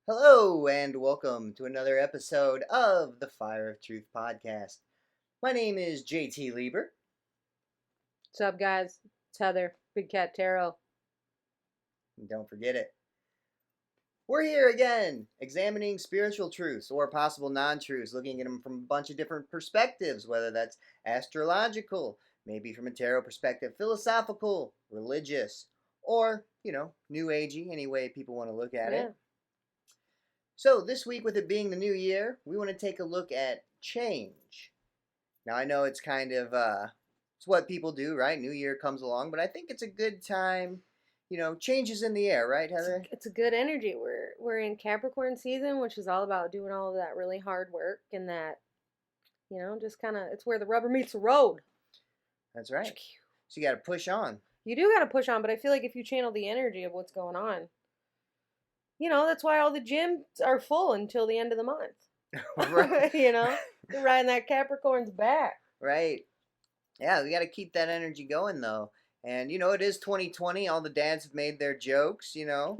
Hello, and welcome to another episode of the Fire of Truth podcast. My name is JT Leber. What's up, guys? It's Heather, Big Cat Tarot. And don't forget it. We're here again, examining spiritual truths or possible non-truths, looking at them from a bunch of different perspectives, whether that's astrological, maybe from a tarot perspective, philosophical, religious, or, new agey, any way people want to look at it. So this week, with it being the new year, we want to take a look at change. Now, I know it's kind of, it's what people do, right? New year comes along, but I think it's a good time, changes in the air, right, Heather? It's a good energy. We're in Capricorn season, which is all about doing all of that really hard work and that, just kind of, it's where the rubber meets the road. That's right. So you got to push on. You do got to push on, but I feel like if you channel the energy of what's going on, that's why all the gyms are full until the end of the month. Right. They're riding that Capricorn's back. Right. Yeah, we got to keep that energy going, though. And, it is 2020. All the dads have made their jokes, I'll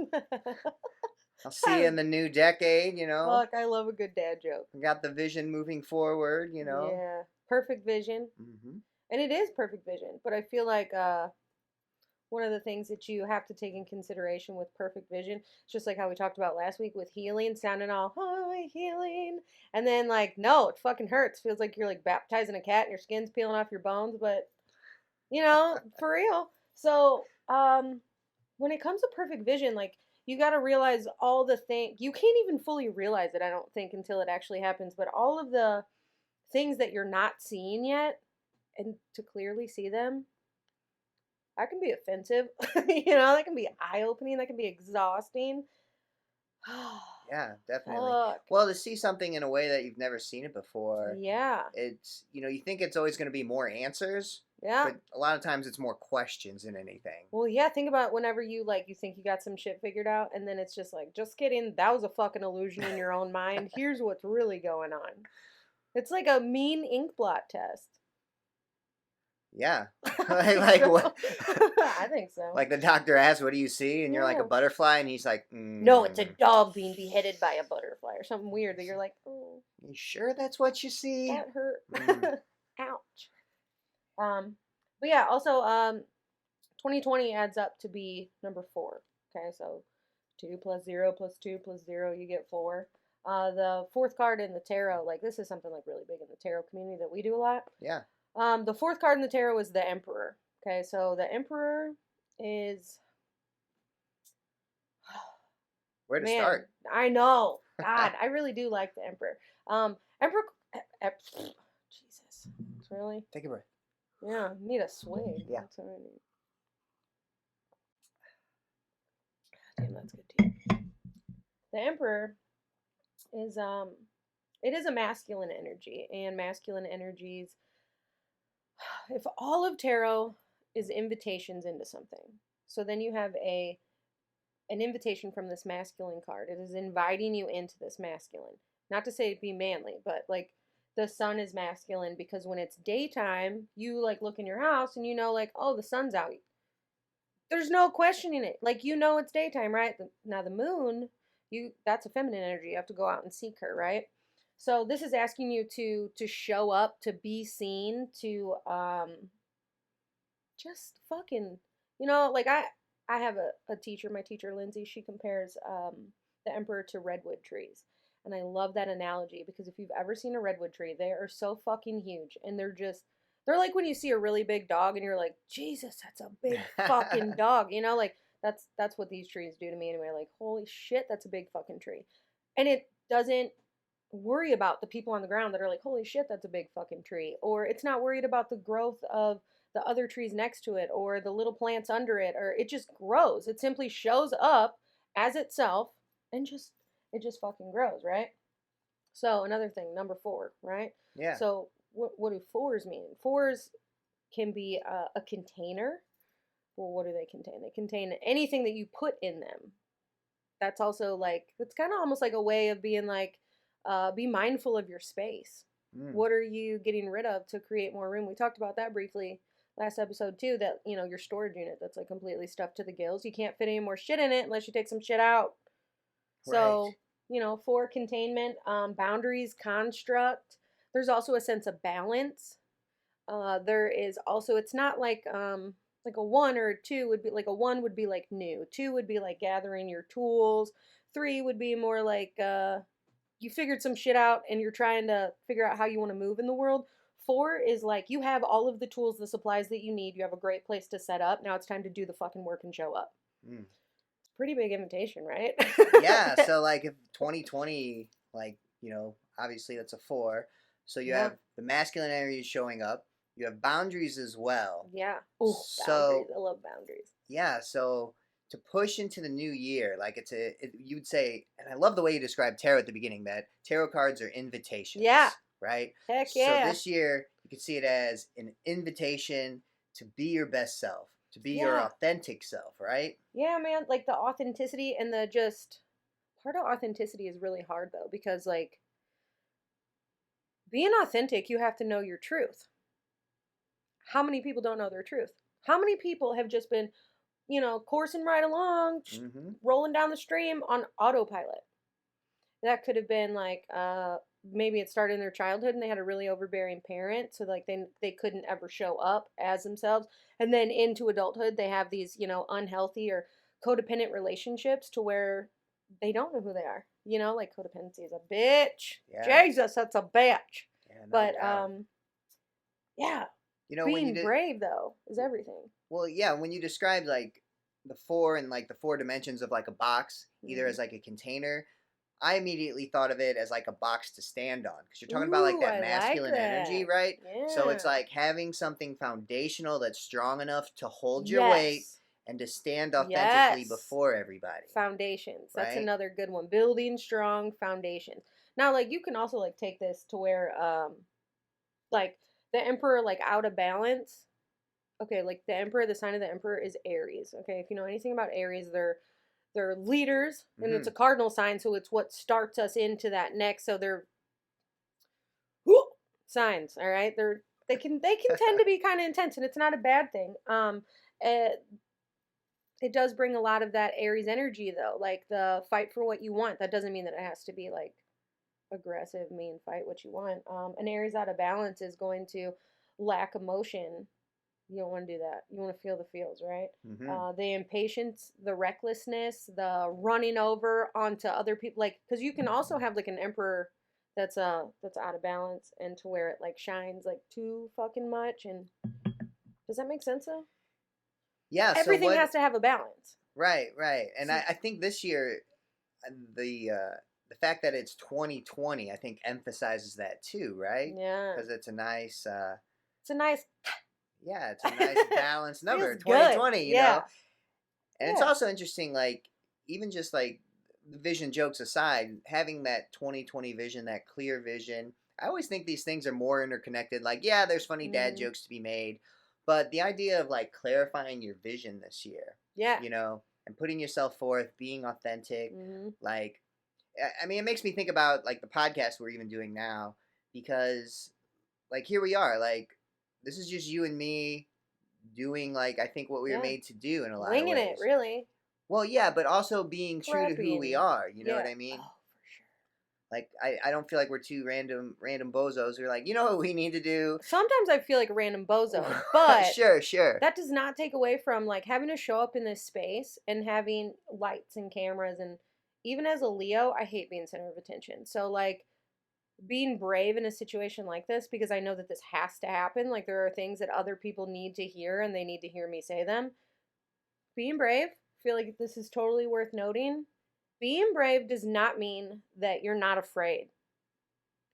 see you in the new decade, Fuck, I love a good dad joke. We got the vision moving forward, Yeah, perfect vision. Mm-hmm. And it is perfect vision, but I feel like one of the things that you have to take in consideration with perfect vision, just like how we talked about last week with healing, sounding all, hi, healing. And then, no, it fucking hurts. Feels like you're, baptizing a cat and your skin's peeling off your bones, but, for real. So, when it comes to perfect vision, you got to realize all the things. You can't even fully realize it, I don't think, until it actually happens. But all of the things that you're not seeing yet, and to clearly see them, that can be offensive. That can be eye-opening. That can be exhausting. Yeah, definitely. Fuck. Well, to see something in a way that you've never seen it before. Yeah. It's, you think it's always going to be more answers. Yeah. But a lot of times it's more questions than anything. Well, yeah, think about whenever you think you got some shit figured out, and then it's just just kidding. That was a fucking illusion in your own mind. Here's what's really going on. It's like a mean ink blot test. Yeah. like what? I think so. Like the doctor asks, what do you see? And you're like, a butterfly. And he's like, no, it's a dog being beheaded by a butterfly or something weird that you're like, oh. You sure that's what you see? That hurt. Ouch. But yeah, also, 2020 adds up to be number 4. Okay, so 2 plus 0 plus 2 plus 0, you get 4. The 4th card in the tarot, this is something really big in the tarot community that we do a lot. Yeah. The 4th card in the tarot is the Emperor. Okay, so the Emperor is... Where to start? I know. God, I really do like the Emperor. Emperor... Jesus. Really? Take a breath. Yeah, need a swig. Yeah. That's what I need. Damn, that's good too. The Emperor is it is a masculine energy, and masculine energies, if all of tarot is invitations into something, so then you have an invitation from this masculine card. It is inviting you into this masculine. Not to say be manly, but the sun is masculine because when it's daytime, you look in your house and oh, the sun's out. There's no questioning it. It's daytime, right? Now the moon, that's a feminine energy. You have to go out and seek her, right? So this is asking you to show up, to be seen, to just fucking, I have a teacher, my teacher Lindsay, she compares the Emperor to redwood trees. And I love that analogy because if you've ever seen a redwood tree, they are so fucking huge. And they're like when you see a really big dog and you're like, Jesus, that's a big fucking dog. That's what these trees do to me anyway. Holy shit, that's a big fucking tree. And it doesn't worry about the people on the ground that are like, holy shit, that's a big fucking tree. Or it's not worried about the growth of the other trees next to it or the little plants under it. Or it just grows. It simply shows up as itself and it just fucking grows, right? So another thing, number 4, right? Yeah. So what do 4s mean? 4s can be a container. Well, what do they contain? They contain anything that you put in them. That's also it's kind of almost like a way of being be mindful of your space. What are you getting rid of to create more room? We talked about that briefly last episode too, that, your storage unit that's completely stuffed to the gills. You can't fit any more shit in it unless you take some shit out. So, 4, containment, boundaries, construct. There's also a sense of balance. There is also, it's not like a 1 or a 2 would be like, a 1 would be like new, 2 would be like gathering your tools, 3 would be more like you figured some shit out and you're trying to figure out how you want to move in the world. 4 is like you have all of the tools, the supplies that you need. You have a great place to set up. Now it's time to do the fucking work and show up. Mm. It's a pretty big invitation, right? Yeah, so like if 2020, like, obviously that's a 4. So you Yeah. have the masculine energy showing up. You have boundaries as well. Yeah. Oh, boundaries. So, I love boundaries. yeah, so to push into the new year, like you would say, and I love the way you described tarot at the beginning, that tarot cards are Yeah. invitations, right? Heck So yeah. this year, you could see it as an invitation to be your best self, to be your Yeah. authentic self, right? Yeah, man. Like the authenticity and the just part of authenticity is really hard though, because like being authentic, you have to know your truth. How many people don't know their truth? How many people have just been, coursing right along, Mm-hmm. rolling down the stream on autopilot? That could have been like maybe it started in their childhood and they had a really overbearing parent, so like they couldn't ever show up as themselves, and then into adulthood they have these, unhealthy or codependent relationships to where they don't know who they are. Like codependency is a bitch. Yeah, Jesus, that's a bitch. yeah, no But doubt. yeah, When you being did, brave though is everything. well, yeah, when you described like the 4 and like the 4 dimensions of like a box, either Mhm. as like a container, I immediately thought of it as like a box to stand on because you're talking about like Ooh, that I like masculine energy, that. right? So it's Yeah. like having something foundational that's strong enough to hold your weight Yes. and to stand authentically Yes. before everybody, Foundations. That's right? another good one. Building strong foundations. Now, like you can also like take this to where like the emperor like out of balance. Okay, like the emperor, the sign of the emperor is Aries. Okay, if you know anything about Aries, they're leaders and it's Mm-hmm. a cardinal sign, so it's what starts us into that next. So they're signs, all right? They can tend to be kind of intense and it's not a bad thing. It, it does bring a lot of that Aries energy though, like the fight for what you want. That doesn't mean that it has to be like aggressive, mean, fight what you want. An Aries out of balance is going to lack emotion. You don't want to do that. You want to feel the feels, right? Mm-hmm. The impatience, the recklessness, the running over onto other people. Like, because you can also have like an emperor that's out of balance and to where it like shines like too fucking much. And does that make sense though? Yeah. So Everything what? has to have a balance. Right, right. And So I think this year the fact that it's 2020, I think emphasizes that too, right? yeah, Because it's a nice it's a nice. yeah, it's a nice balanced number, Feels good. 2020. Yeah, And it's yeah. also interesting, like, even just like the vision jokes aside, having that 2020 vision, that clear vision, I always think these things are more interconnected. Like, yeah, there's funny dad Mm-hmm. jokes to be made, but the idea of like clarifying your vision this year, Yeah. and putting yourself forth, being authentic, Mm-hmm. like, I mean, it makes me think about like the podcast we're even doing now because, like, here we are, like, this is just you and me doing like I think what we were Yeah. made to do in a lot of Winging it, ways. really. Well, yeah, but also being true to who we Prepping. are. You know what Yeah. I mean? Oh, for sure. Like I don't feel like we're two random bozos who are like, you know what we need to do? Sometimes I feel like a random bozo, but Sure, sure. that does not take away from like having to show up in this space and having lights and cameras. And even as a Leo, I hate being center of attention. So like being brave in a situation like this, because I know that this has to happen. Like there are things that other people need to hear and they need to hear me say them. Being brave, I feel like this is totally worth noting. Being brave does not mean that you're not afraid.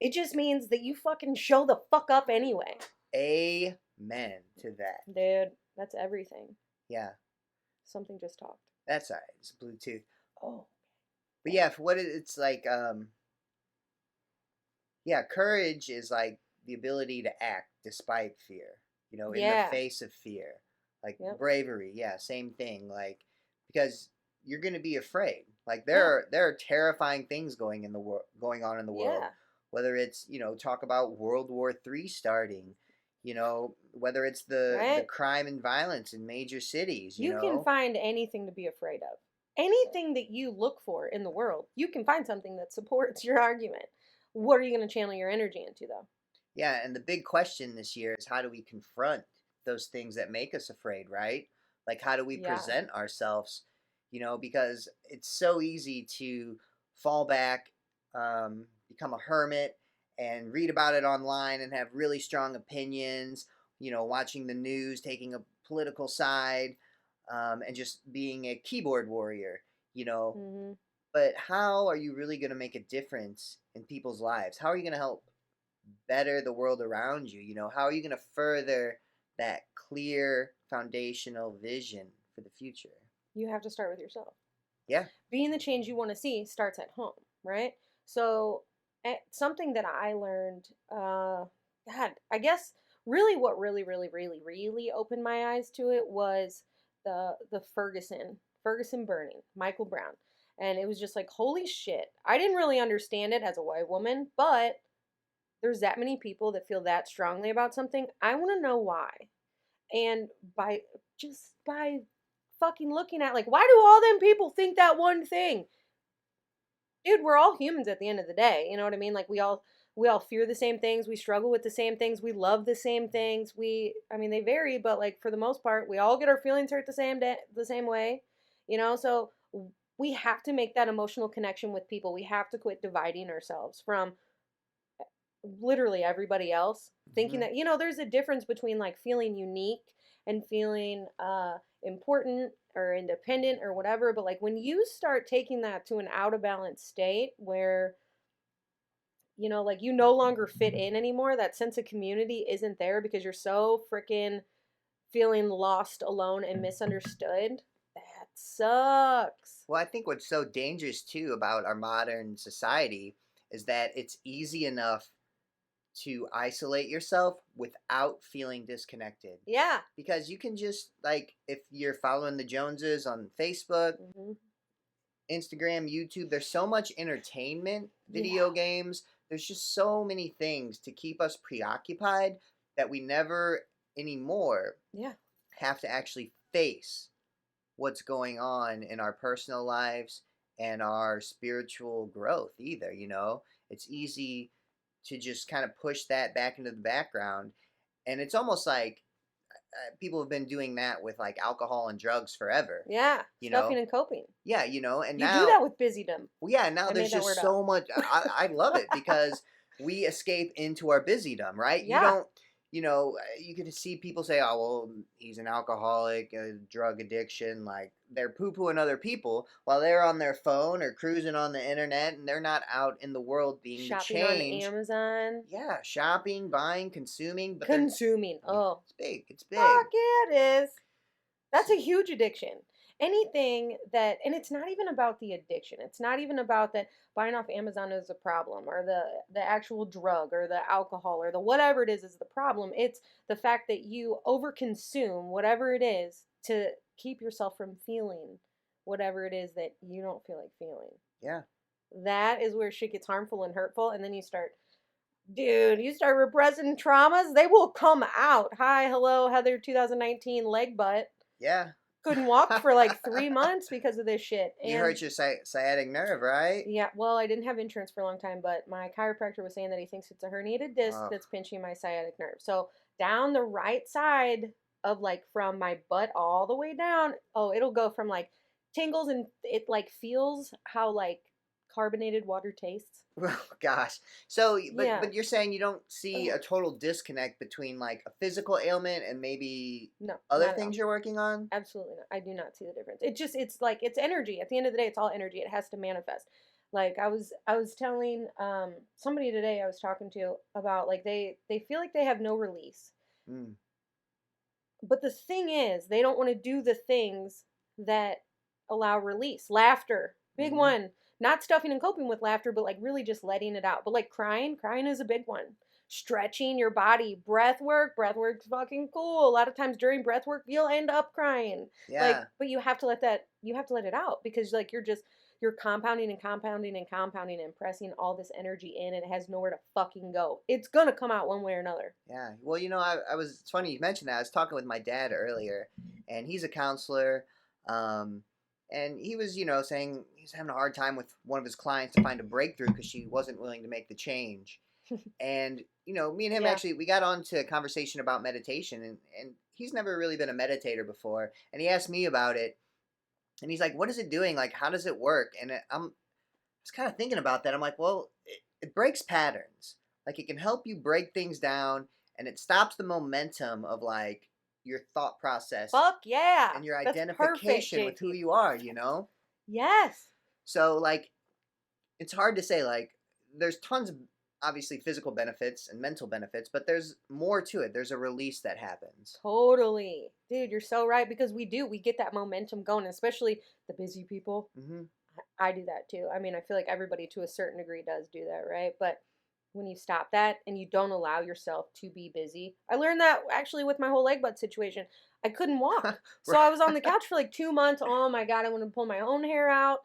It just means that you fucking show the fuck up anyway. Amen to that. Dude, that's everything. Yeah, Something just talked. that's all right. It's Bluetooth. Oh. But yeah, for what it's like, yeah, courage is like the ability to act despite fear. In the Yeah. face of fear. Like Yep. bravery, yeah, same thing. Like because you're gonna be afraid. Like there Yeah. are there are terrifying things going on in the world. Yeah. Whether it's talk about World War III starting, whether it's the Right? crime and violence in major cities. You can find anything to be afraid of. anything that you look for in the world, you can find something that supports your argument. What are you going to channel your energy into, though? Yeah, and the big question this year is how do we confront those things that make us afraid, right? Like, how do we Yeah. present ourselves? Because it's so easy to fall back, become a hermit, and read about it online and have really strong opinions, watching the news, taking a political side, and just being a keyboard warrior, you know. Hmm. But how are you really going to make a difference in people's lives? How are you going to help better the world around you? How are you going to further that clear foundational vision for the future? You have to start with yourself. Yeah. Being the change you want to see starts at home, right? So, something that I learned, God, I guess really what really opened my eyes to it was the Ferguson burning, Michael Brown. And it was just like, holy shit. I didn't really understand it as a white woman, but there's that many people that feel that strongly about something. I want to know why. And by fucking looking at, like, why do all them people think that one thing? Dude, we're all humans at the end of the day. You know what I mean? Like, we all fear the same things, we struggle with the same things, we love the same things. I mean, they vary, but like for the most part, we all get our feelings hurt the same way. So we have to make that emotional connection with people. We have to quit dividing ourselves from literally everybody else, thinking Hmm. that there's a difference between like feeling unique and feeling important or independent or whatever. But like when you start taking that to an out of balance state where like you no longer fit in anymore, that sense of community isn't there because you're so freaking feeling lost, alone, and misunderstood. That sucks. Well, I think what's so dangerous too about our modern society is that it's easy enough to isolate yourself without feeling disconnected. Yeah. Because you can just, like, if you're following the Joneses on Facebook, Hmm. Instagram, YouTube, there's so much entertainment, Yeah. video games. There's just so many things to keep us preoccupied that we never anymore Yeah. have to actually face what's going on in our personal lives and our spiritual growth either. It's easy to just kind of push that back into the background. And it's almost like people have been doing that with like alcohol and drugs forever, Yeah. you Stuffing know? and coping. Yeah, and You do now, that with busydom. well, yeah, now I there's made that just word up. so much. I love it because we escape into our busydom, right? You Yeah. don't, you can see people say, oh, well, he's an alcoholic, drug addiction. Like they're poo pooing other people while they're on their phone or cruising on the internet and they're not out in the world being the Shopping on change. Amazon. Yeah, shopping, buying, consuming, but they're, Consuming. yeah, Oh, it's big. It's big. fuck yeah, it is. That's a huge addiction. Anything that, and it's not even about the addiction. It's not even about that buying off Amazon is a problem, or the actual drug, or the alcohol, or the whatever it is the problem. It's the fact that you overconsume whatever it is to keep yourself from feeling whatever it is that you don't feel like feeling. Yeah. That is where shit gets harmful and hurtful, and then you start repressing traumas, they will come out. Hi, hello, Heather 2019 leg butt. Yeah. Couldn't walk for like 3 months because of this shit. You And hurt your sciatic nerve, right? yeah, well, I didn't have insurance for a long time, but my chiropractor was saying that he thinks it's a herniated disc Oh, that's pinching my sciatic nerve. So down the right side of like from my butt all the way down, oh, it'll go from like tingles, and it like feels how like carbonated water tastes. oh gosh. So, but Yeah. but you're saying you don't see Ugh. a total disconnect between like a physical ailment and maybe No, other not at all. things you're working on? Absolutely not. I do not see the difference. It's like it's energy. At the end of the day, it's all energy. It has to manifest. Like I was telling somebody today I was talking to about like they feel like they have no release. Mm, But the thing is, they don't want to do the things that allow release. Laughter, big mm-hmm. one. Not stuffing and coping with laughter, but like really just letting it out. But like crying is a big one. Stretching your body, breath work's fucking cool. A lot of times during breath work, you'll end up crying. Like, Yeah. but you have to let it out because like you're compounding and compounding and compounding and pressing all this energy in, and it has nowhere to fucking go. It's gonna come out one way or another. Yeah. Well, it's funny you mentioned that. I was talking with my dad earlier, and he's a counselor. Um, And he was, saying he's having a hard time with one of his clients to find a breakthrough because she wasn't willing to make the change. And, me and him Yeah. actually, we got on to a conversation about meditation, and he's never really been a meditator before. And he asked me about it, and he's like, what is it doing? Like, how does it work? And I was kind of thinking about that. I'm like, well, it breaks patterns. Like, it can help you break things down, and it stops the momentum of, like, your thought process Fuck yeah. and your That's perfect, identification with who JT. you are. Yes. So, like, it's hard to say, like, there's tons of obviously physical benefits and mental benefits, but there's more to it. There's a release that happens. Totally. Dude, you're so right because we get that momentum going, especially the busy people. Hmm. I do that too. I mean, I feel like everybody to a certain degree does do that, right? But when you stop that and you don't allow yourself to be busy, I learned that actually with my whole leg butt situation. I couldn't walk. So I was on the couch for like 2 months. Oh my God, I want to pull my own hair out.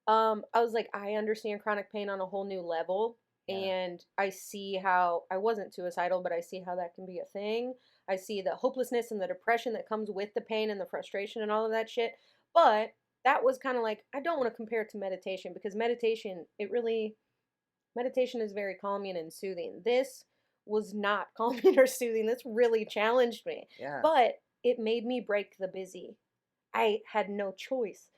I was like, I understand chronic pain on a whole new level. Yeah. And I see how I wasn't suicidal, but I see how that can be a thing. I see the hopelessness and the depression that comes with the pain and the frustration and all of that shit. But that was kind of like, I don't want to compare it to meditation because meditation is very calming and soothing. This was not calming or soothing. This really challenged me. Yeah. But it made me break the busy. I had no choice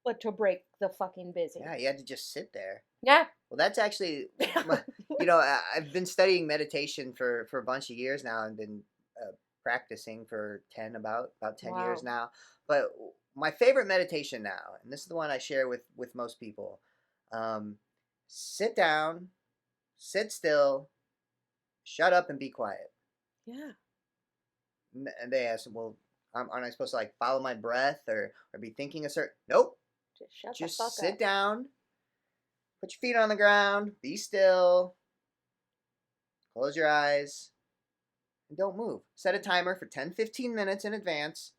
but to break the fucking busy. Yeah, you had to just sit there. Yeah. Well, that's actually, I've been studying meditation for a bunch of years now, and been practicing for about 10 years Wow. now. But my favorite meditation now, and this is the one I share with most people, um, sit down, sit still, shut up, and be quiet. Yeah. And they ask, well, aren't I supposed to like follow my breath or be thinking a certain? Nope. Just shut the Just fuck sit up. down, put your feet on the ground, be still, close your eyes, and don't move. Set a timer for 10-15 minutes in advance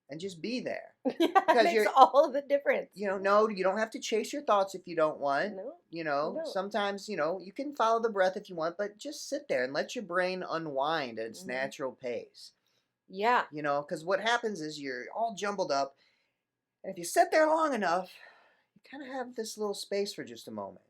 and just be there. Yeah, it Because makes all the difference. no, you don't have to chase your thoughts if you don't want. No, you don't. Sometimes, you can follow the breath if you want, but just sit there and let your brain unwind at its Mhm. natural pace. Yeah. Because what happens is you're all jumbled up, and if you sit there long enough, you kind of have this little space for just a moment.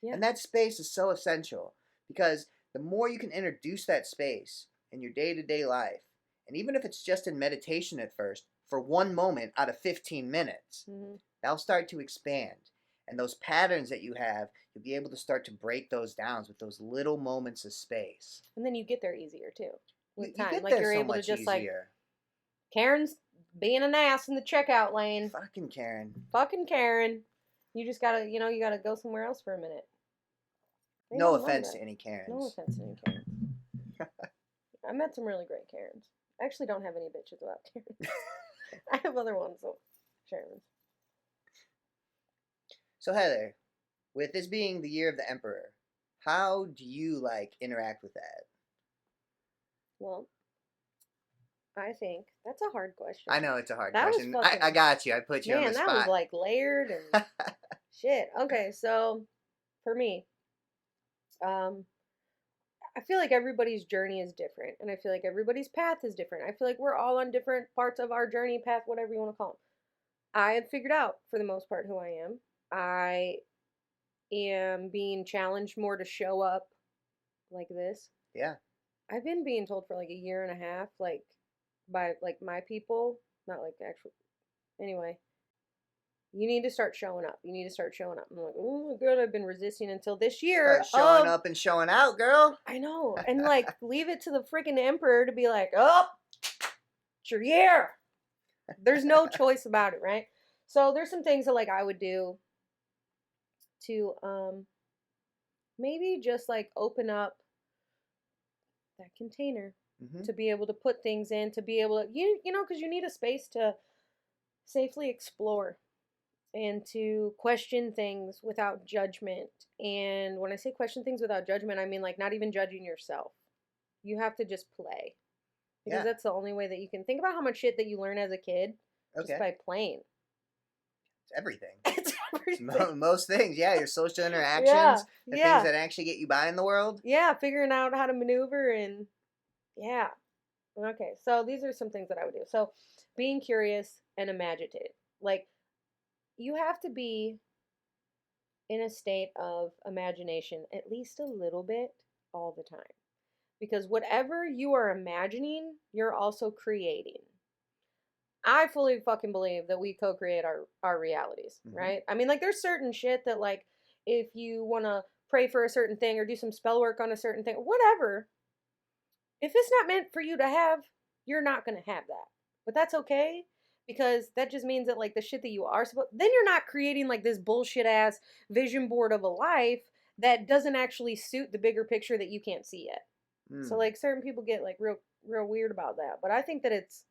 Yeah. And that space is so essential because the more you can introduce that space in your day to day life, and even if it's just in meditation at first, for one moment out of 15 minutes, Hmm. that'll start to expand. And those patterns that you have, you'll be able to start to break those down with those little moments of space. And then you get there easier too You, with you time. get Like there you're so able to much just like easier. Karen's being an ass in the checkout lane. Fucking Karen. Fucking Karen. You just gotta, you gotta go somewhere else for a minute. Ain't No nothing wrong with offense that. to any No Karens. offense to any Karens. I met some really great Karens. I actually don't have any bitches about Karens. I have other ones, so Sharons. So, Heather, with this being the year of the Emperor, how do you like interact with that? Well, I think that's a hard question. I know it's a hard That was question. I fucking got you. I put you on the man. That was spot. like layered and shit. Okay, so for me, um, I feel like everybody's journey is different, and I feel like everybody's path is different. I feel like we're all on different parts of our journey, path, whatever you want to call them. I have figured out, for the most part, who I am. I am being challenged more to show up like this. Yeah. I've been being told for like a year and a half, like by like my people, not like actual. Anyway, you need to start showing up. You need to start showing up. I'm like, oh my god, I've been resisting until this year Start showing of. up and showing out, girl. I know, and like leave it to the freaking emperor to be like, oh, it's your year. There's no choice about it, right? So there's some things that like I would do to maybe just like open up that container Hmm. to be able to put things in, to be able to because you need a space to safely explore and to question things without judgment. And when I say question things without judgment, I mean like not even judging yourself. You have to just play because Yeah. that's the only way that you can think about how much shit that you learn as a kid just Okay. by playing. It's everything. It's It's everything. most things. Yeah. Your social Yeah, interactions, the things yeah, that actually get you by in the world. yeah. Figuring out how to maneuver and yeah. Okay, so these are some things that I would do. So being curious and imaginative. Like you have to be in a state of imagination at least a little bit all the time. Because whatever you are imagining, you're also creating. I fully fucking believe that we co-create our realities, Mm-hmm. right? I mean, like there's certain shit that like if you want to pray for a certain thing or do some spell work on a certain thing, whatever, if it's not meant for you to have, you're not going to have that. But that's okay because that just means that like the shit that you are supposed then you're not creating like this bullshit ass vision board of a life that doesn't actually suit the bigger picture that you can't see yet. So Mm. like certain people get like real weird about that. But I think that it's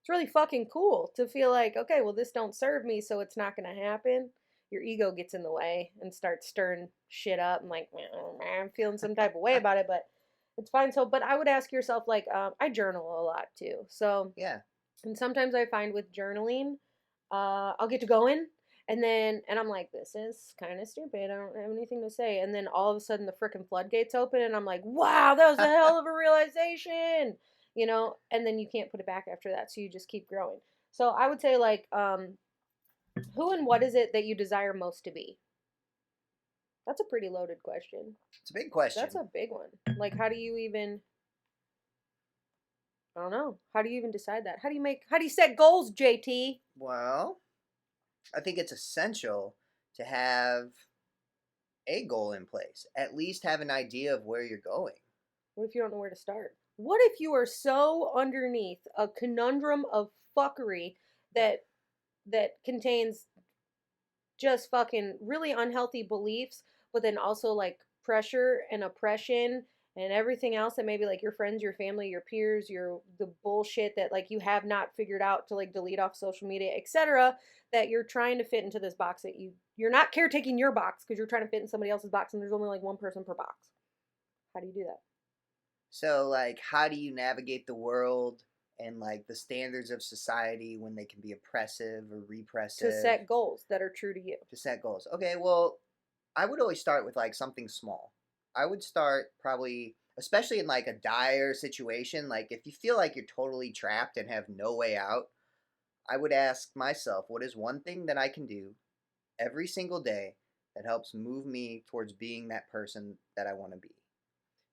really fucking cool to feel like, okay, well this don't serve me, so it's not gonna happen. Your ego gets in the way and starts stirring shit up and like, I'm feeling some type of way about it, but it's fine. So, but I would ask yourself, like, I journal a lot too. So, Yeah. and sometimes I find with journaling, I'll get to going, and I'm like, this is kind of stupid. I don't have anything to say. And then all of a sudden, the freaking floodgates open, and I'm like, wow, that was a hell of a realization, you know. And then you can't put it back after that, so you just keep growing. So I would say, like, who and what is it that you desire most to be? That's a pretty loaded question. It's a big That's question. a big one. Like, how do you even? I don't know. How do you even decide that? How do you set goals, JT? Well, I think it's essential to have a goal in place. At least have an idea of where you're going. What if you don't know where to start? What if you are so underneath a conundrum of fuckery that contains just fucking really unhealthy beliefs, but then also like pressure and oppression and everything else that maybe like your friends, your family, your peers, your the bullshit that like you have not figured out to like delete off social media, etc. That you're trying to fit into this box that you're not caretaking your box because you're trying to fit in somebody else's box and there's only like one person per box. How do you do that? So, like, how do you navigate the world and like the standards of society when they can be oppressive or To repressive? set goals that are true to you. To set goals. Okay, well, I would always start with like something small. I would start probably, especially in like a dire situation, like if you feel like you're totally trapped and have no way out, I would ask myself, what is one thing that I can do every single day that helps move me towards being that person that I want to be?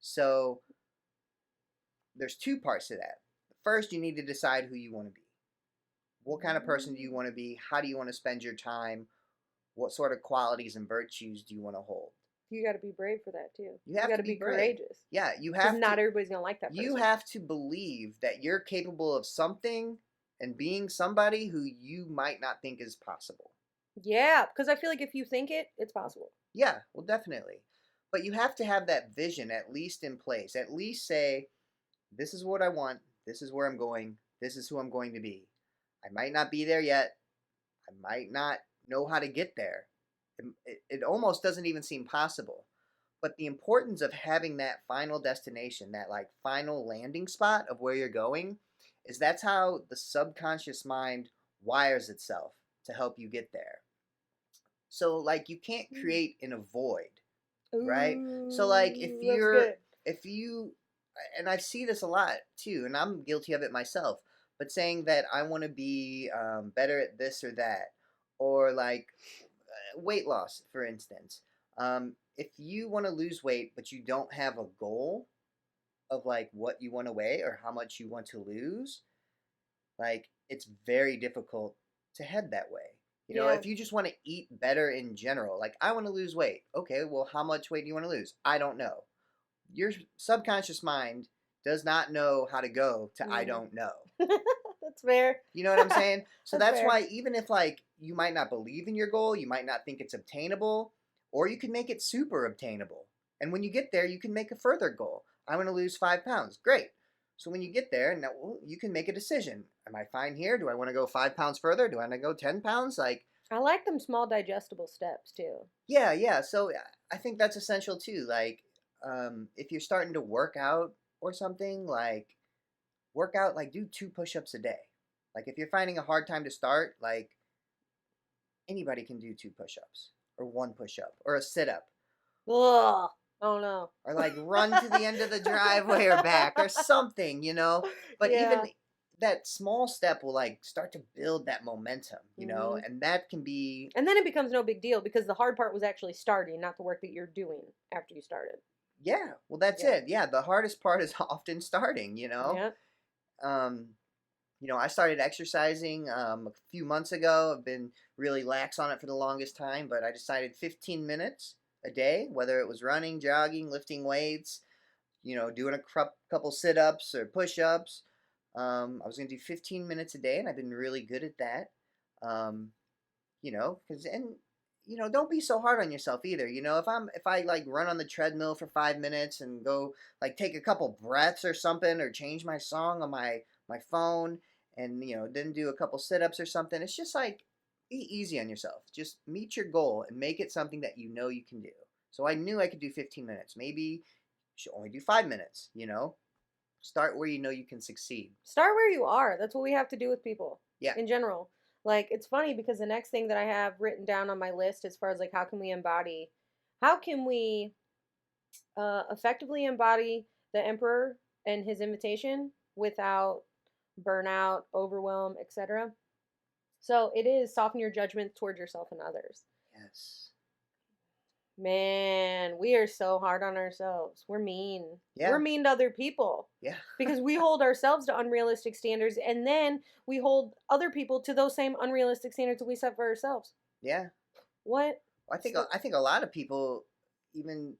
So there's two parts to that. First, you need to decide who you want to be. What kind of person do you want to be? How do you want to spend your time? What sort of qualities and virtues do you want to hold? You got to be brave for that too. You You have got to to be be brave. courageous Yeah, because not everybody's gonna like that you person. have to believe that you're capable of something and being somebody who you might not think is possible. Yeah, because I feel like if you think it, it's possible. Yeah, well, definitely. But you have to have that vision at least in place. At least say, this is what I want, this is where I'm going, this is who I'm going to be. I might not be there yet, I might not know how to get there. It almost doesn't even seem possible. But the importance of having that final destination, that like final landing spot of where you're going, is that's how the subconscious mind wires itself to help you get there. So like you can't create in a void, right? So like Ooh, that's good. if you and I see this a lot too, and I'm guilty of it myself, but saying that I want to be better at this or that, or like weight loss, for instance. If you want to lose weight, but you don't have a goal of like what you want to weigh or how much you want to lose, like it's very difficult to head that way. You know, Yeah, if you just want to eat better in general, like I want to lose weight. Okay, well, how much weight do you want to lose? I don't know. Your subconscious mind does not know how to go to I mm. don't know. That's fair. You know what I'm saying? So That's that's fair. why even if like you might not believe in your goal, you might not think it's obtainable, or you can make it super obtainable. And when you get there, you can make a further goal. I want to lose 5 pounds. Great. So when you get there, now you can make a decision. Am I fine here? Do I want to go 5 pounds further? Do I want to go 10 pounds? Like, I like them small digestible steps too. yeah, yeah. So I think that's essential too. Like, if you're starting to work out or something, like work out, like do 2 push-ups a day. Like if you're finding a hard time to start, like anybody can do 2 push-ups or 1 push-up or a sit-up Ugh. Oh no. or like run to the end of the driveway or back or something, you know. But even Yeah. that small step will like start to build that momentum, Hmm. and that can be, And then it becomes no big deal because the hard part was actually starting, not the work that you're doing after you started. yeah, well, that's Yeah. it. Yeah, the hardest part is often starting. Yeah. Um, I started exercising a few months ago. I've been really lax on it for the longest time, but I decided 15 minutes a day, whether it was running, jogging, lifting weights, doing a couple sit ups or push ups. I was going to do 15 minutes a day, and I've been really good at that. Um, because don't be so hard on yourself either. If I like run on the treadmill for 5 minutes and go like take a couple breaths or something, or change my song on my phone, and then do a couple sit-ups or something, it's just like, be easy on yourself. Just meet your goal and make it something that you can do. So I knew I could do 15 minutes. Maybe you should only do 5 minutes. Start where you know you can succeed. Start where you are. That's what we have to do with people Yeah. in general. Like, it's funny because the next thing that I have written down on my list as far as like how can we effectively embody the emperor and his invitation without burnout, overwhelm, etc. So it is soften your judgment towards yourself and others. Yes. Man, we are so hard on ourselves. We're mean. We're Yeah. mean to other people Yeah. because we hold ourselves to unrealistic standards and then we hold other people to those same unrealistic standards that we set for ourselves. Yeah. What? I think I think a lot of people even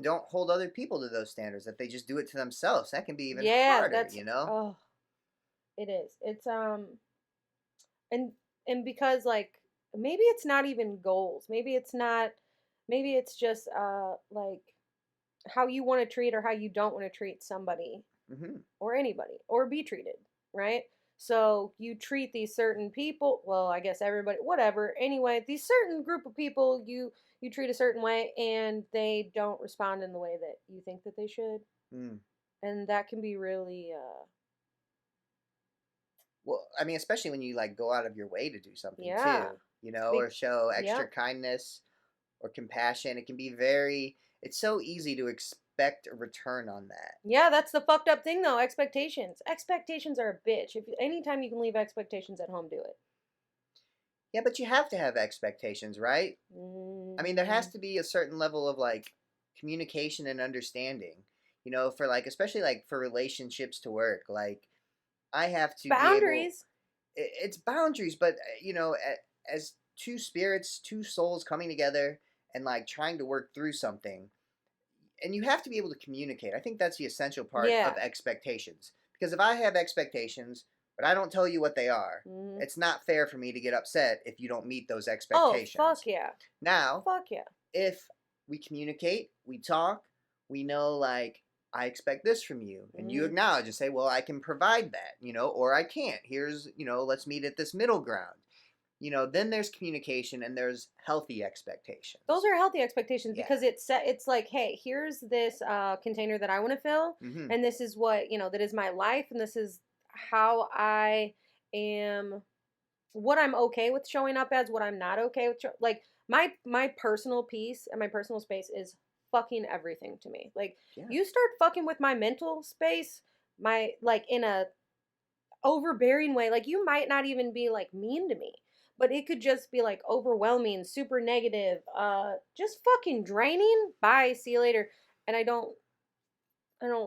don't hold other people to those standards. If they just do it to themselves, that can be even Yeah, harder. that's oh, it is. It's and because like maybe it's not even goals. Maybe it's just like how you want to treat or how you don't want to treat somebody Hmm. or anybody or be treated, right? So you treat these certain people, well, I guess everybody, whatever. Anyway, these certain group of people you treat a certain way and they don't respond in the way that you think that they should. Mm. And that can be really Well, I mean, especially when you like go out of your way to do something yeah. too, Be- or show extra yep. kindness or compassion. It can be very. It's so easy to expect a return on that. Yeah, that's the fucked up thing though, expectations. Expectations are a bitch. If anytime you can leave expectations at home, do it. Yeah, but you have to have expectations, right? I mean, there has Mm. to be a certain level of like communication and understanding. For like, especially like for relationships to work. Like, I have to be able. Boundaries. It's boundaries, but as two spirits, two souls coming together and like trying to work through something, and you have to be able to communicate. I think that's the essential part of Yeah. expectations. Because if I have expectations, but I don't tell you what they are, Mm. it's not fair for me to get upset if you don't meet those Oh, fuck expectations. yeah. Now, Fuck yeah. if we communicate, we talk, we know like, I expect this from you, and you Mm. acknowledge and say, well, I can provide that, or I can't. Here's, let's meet at this middle ground. Then there's communication and there's healthy Those expectations. are healthy expectations Yeah. because it's like, hey, here's this container that I want to fill, Mm-hmm. and this is what that is my life, and this is how I am, what I'm okay with showing up as, what I'm not okay with. Like my personal peace and my personal space is fucking everything to me. Like Yeah. you start fucking with my mental space, my like in a overbearing way. Like you might not even be like mean to me, but it could just be like overwhelming, super negative, just fucking draining. Bye, see you later. And I don't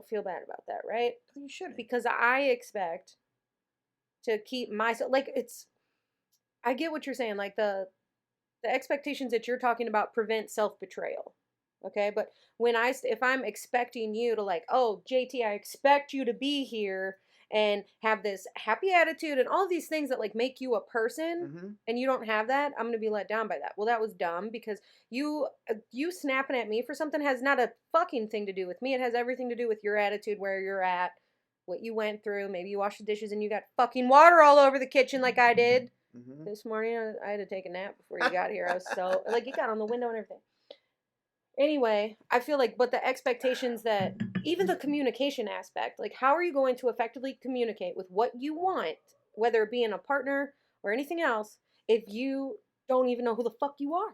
feel bad about that, right? You shouldn't. Because I expect to keep myself like it's I get what you're saying. Like the expectations that you're talking about prevent self-betrayal. Okay? But if I'm expecting you to like, "Oh, JT, I expect you to be here and have this happy attitude and all these things that like make you a person." Mm-hmm. And you don't have that, I'm going to be let down by that. Well, that was dumb because you snapping at me for something has not a fucking thing to do with me. It has everything to do with your attitude, where you're at, what you went through. Maybe you washed the dishes and you got fucking water all over the kitchen like I did. Mm-hmm. This morning, I had to take a nap before you got here. I was so like you got on the window and everything. Anyway, I feel like, but the expectations that even the communication aspect, like how are you going to effectively communicate with what you want, whether it be in a partner or anything else, if you don't even know who the fuck you are?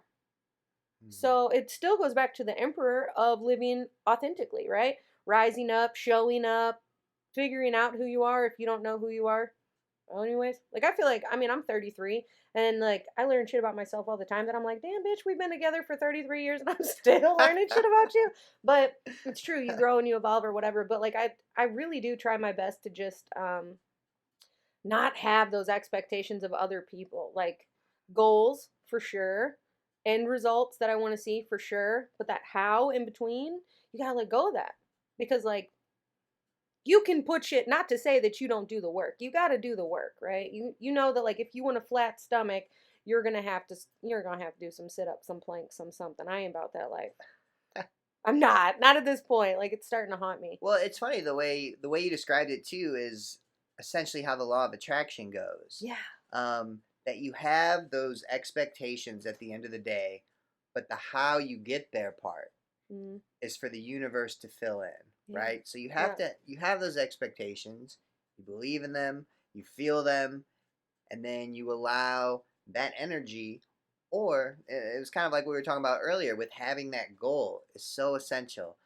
Mm-hmm. So it still goes back to the emperor of living authentically, right? Rising up, showing up, figuring out who you are if you don't know who you are. Well, anyways, like I feel like I'm 33 and like I learn shit about myself all the time that I'm like, damn bitch, we've been together for 33 years and I'm still learning shit about you. But it's true, you grow and you evolve or whatever. But like I really do try my best to just not have those expectations of other people. Like goals for sure, end results that I want to see for sure, but that how in between, you gotta let go of that because like you can put shit, not to say that you don't do the work. You got to do the work, right? You know that like if you want a flat stomach, you're going to have to do some sit-ups, some planks, some something. I ain't about that life. I'm not at this point. Like it's starting to haunt me. Well, it's funny the way you described it too is essentially how the law of attraction goes. Yeah. That you have those expectations at the end of the day, but the how you get there part Mm. is for the universe to fill in, Yeah. right? So you have those expectations, you believe in them, you feel them, and then you allow that energy. Or it was kind of like we were talking about earlier with having that goal is so essential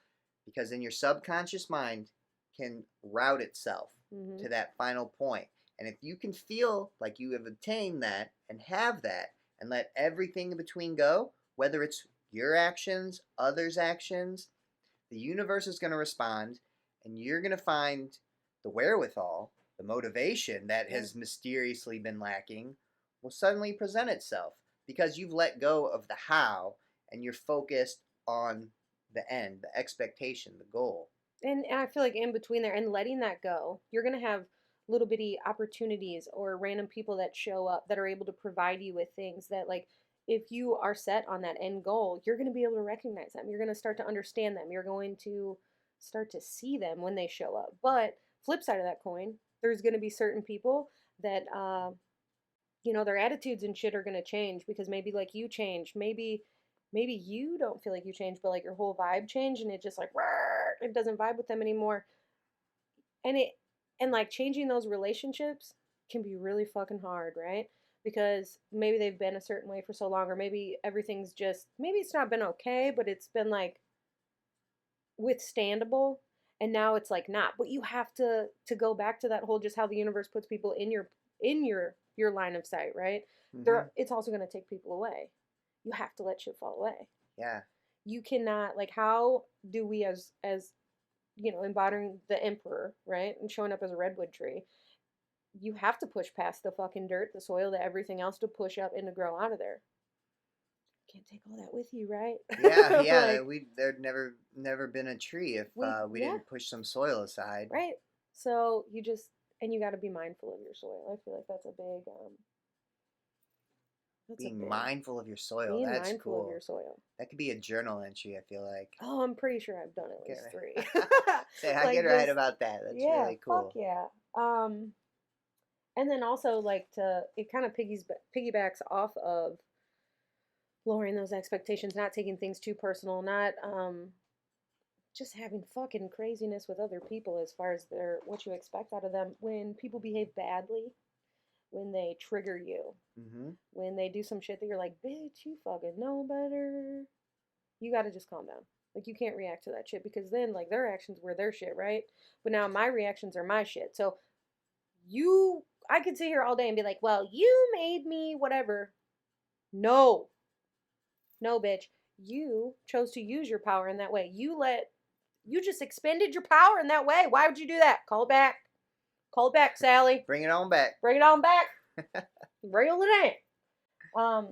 because then your subconscious mind can route itself Mm-hmm. to that final point. And if you can feel like you have obtained that and have that and let everything in between go, whether it's your actions, others' actions, the universe is going to respond and you're going to find the wherewithal, the motivation that Yeah. has mysteriously been lacking will suddenly present itself because you've let go of the how and you're focused on the end, the expectation, the goal. And I feel like in between there and letting that go, you're going to have little bitty opportunities or random people that show up that are able to provide you with things that, like, if you are set on that end goal, you're going to be able to recognize them. You're going to start to understand them. You're going to start to see them when they show up. But flip side of that coin, there's going to be certain people that, their attitudes and shit are going to change because maybe like you changed. Maybe you don't feel like you changed, but like your whole vibe changed and it just like it doesn't vibe with them anymore. And like changing those relationships can be really fucking hard, right? Because maybe they've been a certain way for so long, or maybe everything's just maybe it's not been okay, but it's been like withstandable, and now it's like not. But you have to go back to that whole just how the universe puts people in your line of sight, right? Mm-hmm. It's also going to take people away. You have to let shit fall away. Yeah. You cannot, like, how do we as embodying the emperor, right, and showing up as a redwood tree, you have to push past the fucking dirt, the soil, the everything else to push up and to grow out of there. Can't take all that with you, right? Yeah, yeah. Like There'd never been a tree if we yeah, didn't push some soil aside. right. So you got to be mindful of your soil. I feel like that's a Being big mindful of your soil, being that's mindful of cool. your soil. That could be a journal entry, I feel like. Oh, I'm pretty sure I've done at Get least three. Say, I get Like right just about that. That's yeah, really fuck cool. yeah. Um, and then also like it kind of piggybacks off of lowering those expectations, not taking things too personal, not just having fucking craziness with other people as far as what you expect out of them. When people behave badly, when they trigger you, Mm-hmm. when they do some shit that you're like, bitch, you fucking know better. You got to just calm down. Like you can't react to that shit because then like their actions were their shit, right? But now my reactions are my shit. So I could sit here all day and be like, well, you made me whatever. No, no, bitch. You chose to use your power in that way. You just expended your power in that way. Why would you do that? Call it back. Call it back, Sally. Bring it on back. Bring it on back. Reel it in.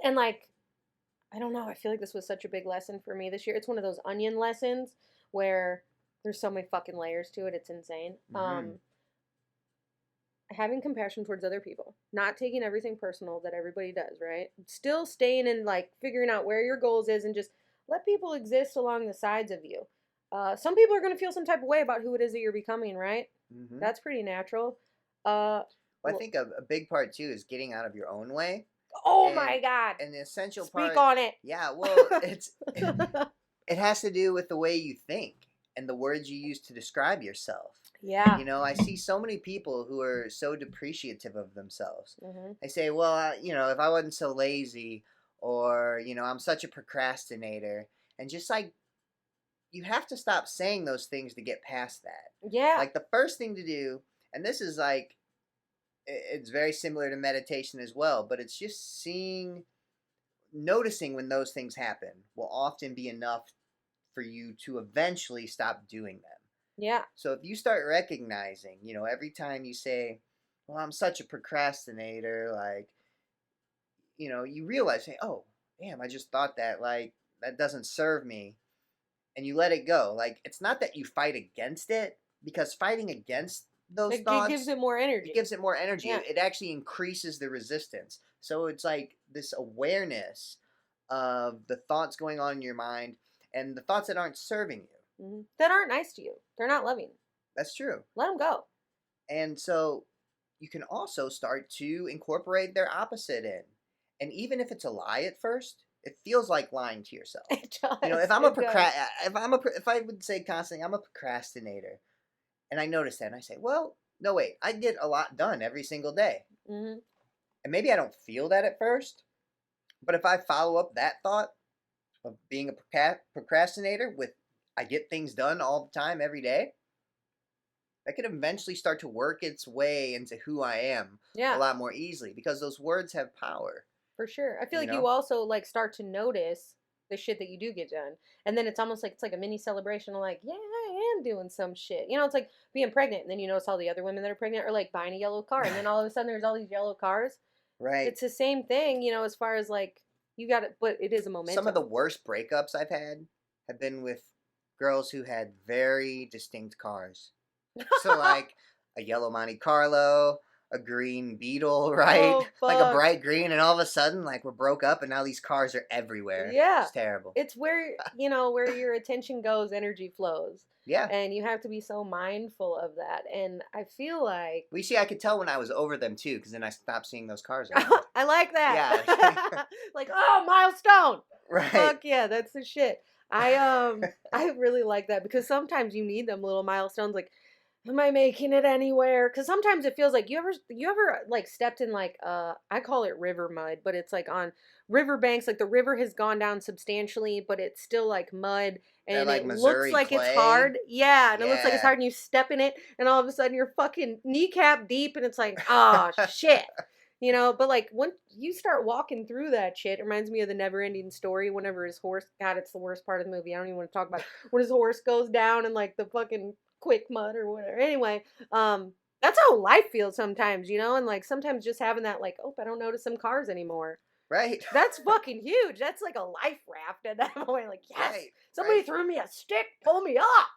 And like, I don't know. I feel like this was such a big lesson for me this year. It's one of those onion lessons where there's so many fucking layers to it. It's insane. Mm-hmm. Having compassion towards other people, not taking everything personal that everybody does, right? Still staying and like figuring out where your goals is and just let people exist along the sides of you. Some people are going to feel some type of way about who it is that you're becoming, right? Mm-hmm. That's pretty natural. Uh, Well, I think a big part too is getting out of your own way. oh And my God. and the essential Speak part, on it. yeah, well, it has to do with the way you think and the words you use to describe yourself. Yeah. I see so many people who are so depreciative of themselves. Mm-hmm. They say, well, if I wasn't so lazy, or I'm such a procrastinator, and just like you have to stop saying those things to get past that. Yeah. Like the first thing to do, and this is like it's very similar to meditation as well, but it's just noticing when those things happen will often be enough for you to eventually stop doing them. Yeah. So if you start recognizing, every time you say, well, I'm such a procrastinator, like, you realize, hey, oh, damn, I just thought that, like, that doesn't serve me. And you let it go. Like, it's not that you fight against it, because fighting against those It gives thoughts, it more it energy. gives it more energy. Yeah. It actually increases the resistance. So it's like this awareness of the thoughts going on in your mind and the thoughts that aren't serving you. That aren't nice to you. They're not loving. That's true. Let them go. And so you can also start to incorporate their opposite in. And even if it's a lie at first, it feels like lying to yourself. It does. If I'm it does. if I would say constantly I'm a procrastinator, and I notice that and I say, well, no wait, I get a lot done every single day. Mm-hmm. And maybe I don't feel that at first, but if I follow up that thought of being a procrastinator with I get things done all the time every day, that could eventually start to work its way into who I am a Yeah. lot more easily because those words have power, For sure. I feel you like you know? also like start to notice the shit that you do get done. And then it's almost like it's like a mini celebration of like, yeah, I am doing some shit. It's like being pregnant and then you notice all the other women that are pregnant are like buying a yellow car and then all of a sudden there's all these yellow cars. Right. It's the same thing, as far as like you got it, but it is a Some of the momentum. worst breakups I've had have been with girls who had very distinct cars. So like a yellow Monte Carlo, a green Beetle, right? Oh Like a fuck. bright green, and all of a sudden, like we're broke up, and now these cars are everywhere. Yeah. It's terrible. It's where, where your attention goes, energy flows. Yeah. And you have to be so mindful of that. And I feel like We see, I could tell when I was over them too, because then I stopped seeing those cars around. I like Yeah. that. Like, oh, milestone. Right. Fuck yeah, that's the shit. I really like that because sometimes you need them little milestones like am I making it anywhere? Cuz sometimes it feels like you ever like stepped in like I call it river mud, but it's like on river banks like the river has gone down substantially, but it's still like mud That and like it looks Missouri like it's clay. hard. Yeah, and it looks like it's Yeah. hard and you step in it and all of a sudden you're fucking kneecap deep and it's like, "Oh, shit." But like when you start walking through that shit, it reminds me of the never ending story whenever his horse, God, it's the worst part of the movie. I don't even want to talk about it. When his horse goes down in like the fucking quick mud or whatever. Anyway, that's how life feels sometimes, and like sometimes just having that like, oh, I don't notice some cars anymore. Right. That's fucking huge. That's like a life raft at that point. Like, yes, Right. somebody Right. threw me a stick, pull me up.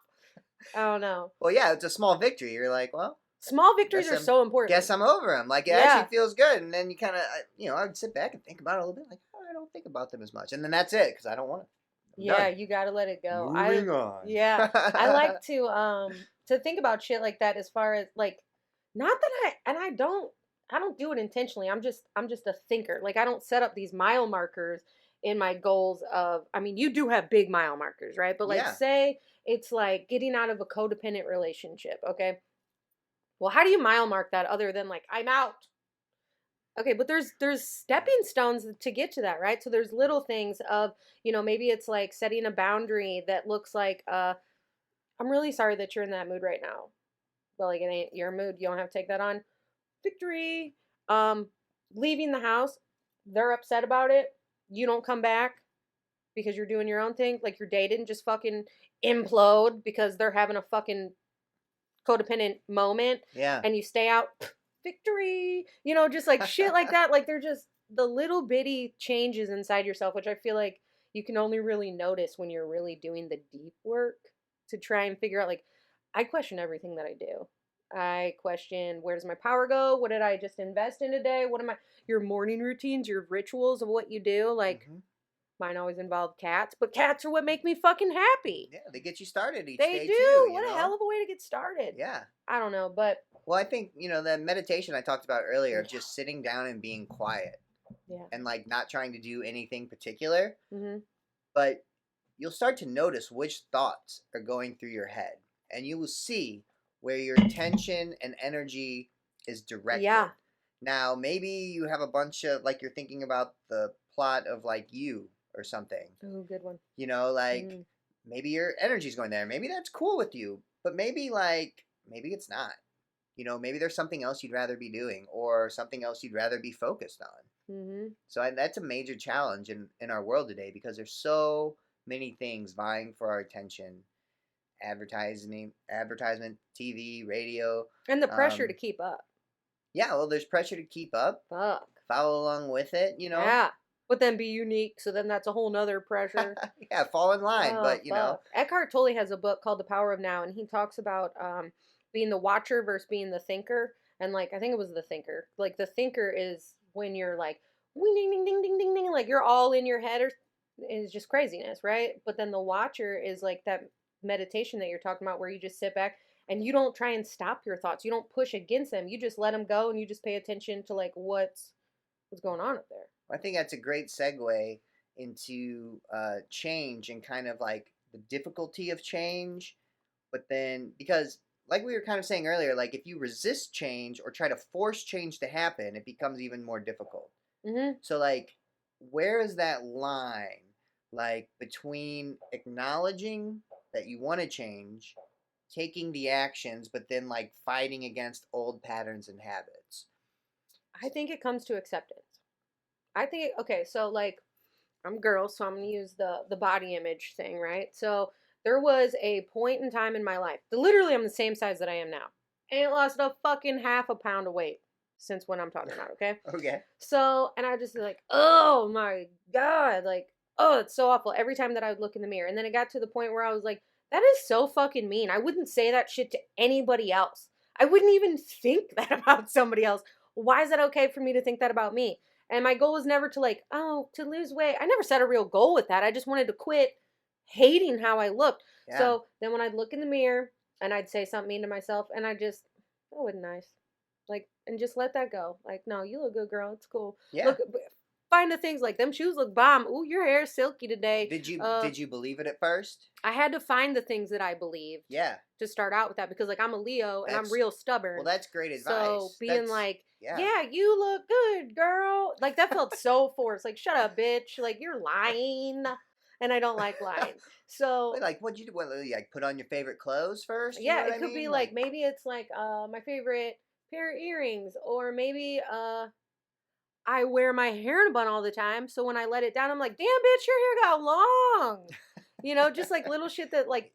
I don't know. Well, yeah, it's a small victory. You're like, well, Small victories guess are I'm so important. guess I'm over them. Like it actually Yeah. feels good, and then you kind of, I would sit back and think about it a little bit. Like, oh, I don't think about them as much, and then that's it because I don't want it. I'm Yeah, done. you gotta let it go. Moving on. Yeah, I like to think about shit like that as far as like, not that I don't do it intentionally. I'm just a thinker. Like I don't set up these mile markers in my goals of. I mean, you do have big mile markers, right? But like, Yeah. say it's like getting out of a codependent relationship. Okay, well, how do you mile mark that other than like I'm out? Okay, but there's stepping stones to get to that, right? So there's little things of, maybe it's like setting a boundary that looks like I'm really sorry that you're in that mood right now. But like it ain't your mood. You don't have to take that on. Victory. Um Leaving the house, they're upset about it. You don't come back because you're doing your own thing. Like your day didn't just fucking implode because they're having a fucking codependent moment Yeah. and you stay out victory, just like shit like that. Like they're just the little bitty changes inside yourself, which I feel like you can only really notice when you're really doing the deep work to try and figure out like I question everything that I do. I question where does my power go? What did I just invest in today? What am I your morning routines, your rituals of what you do? Like Hmm. mine always involve cats, but cats are what make me fucking happy. Yeah, they get you started each They day too. do. What a hell of a way to get started. Yeah. I don't know, but Well, I think that meditation I talked about earlier of yeah. just sitting down and being quiet Yeah. and like not trying to do anything particular, Mhm. but you'll start to notice which thoughts are going through your head, and you will see where your attention and energy is directed. Yeah. Now, maybe you have a bunch of like you're thinking about the plot of like you or something. Oh, good one. Like Mm. maybe your energy's going there. Maybe that's cool with you, but maybe like maybe it's not. Maybe there's something else you'd rather be doing or something else you'd rather be focused on. Mhm. So that's a major challenge in our world today because there's so many things vying for our attention. Advertisement, TV, radio. And the pressure to Um, keep up. yeah, well, there's pressure to keep up, Fuck. follow along with it. Yeah. But then be unique, so then that's a whole nother pressure. Yeah, fall in line, Oh but. fuck. Eckhart Tolle has a book called The Power of Now, and he talks about being the watcher versus being the thinker. And like I think it was the thinker. Like the thinker is when you're like wing ding ding ding ding ding ding, like you're all in your head or is just craziness, right? But then the watcher is like that meditation that you're talking about where you just sit back and you don't try and stop your thoughts. You don't push against them. You just let them go and you just pay attention to like what's going on up there. I think that's a great segue into change and kind of like the difficulty of change. But then, because like we were kind of saying earlier, like if you resist change or try to force change to happen, it becomes even more difficult. Mhm. So, like, where is that line, like, between acknowledging that you want to change, taking the actions, but then, like, fighting against old patterns and habits? I think it comes to acceptance. I think okay, so like I'm a girl, so I'm gonna use the body image thing, right? So there was a point in time in my life. Literally, I'm the same size that I am now. Ain't lost a fucking half a pound of weight since when I'm talking about, okay? Okay. So, and I just like, oh my God, like, oh, it's so awful every time that I would look in the mirror. And then it got to the point where I was like, that is so fucking mean. I wouldn't say that shit to anybody else. I wouldn't even think that about somebody else. Why is that okay for me to think that about me? And my goal was never to like, oh, to lose weight. I never set a real goal with that. I just wanted to quit hating how I looked. Yeah. So then when I'd look in the mirror and I'd say something mean to myself and I just, that wasn't nice. Like, and just let that go. Like, no, you look good, girl. It's cool. Yeah. Look, find the things like them shoes look bomb. Ooh, your hair is silky today. Did you believe it at first? I had to find the things that I believed Yeah. to start out with that because like I'm a Leo and I'm That's real well, stubborn. that's great So advice. being That's like, yeah. yeah, you look good, girl. Like that felt so forced. Like, shut up, bitch. Like you're lying. And I don't like lying. So Wait, like, what'd you do? What, like, put on your favorite clothes first? You know yeah, what it I could be mean? like Like, maybe it's like my favorite pair of earrings, or maybe I wear my hair in a bun all the time, so when I let it down, I'm like, damn bitch, your hair got long. Just like little shit that like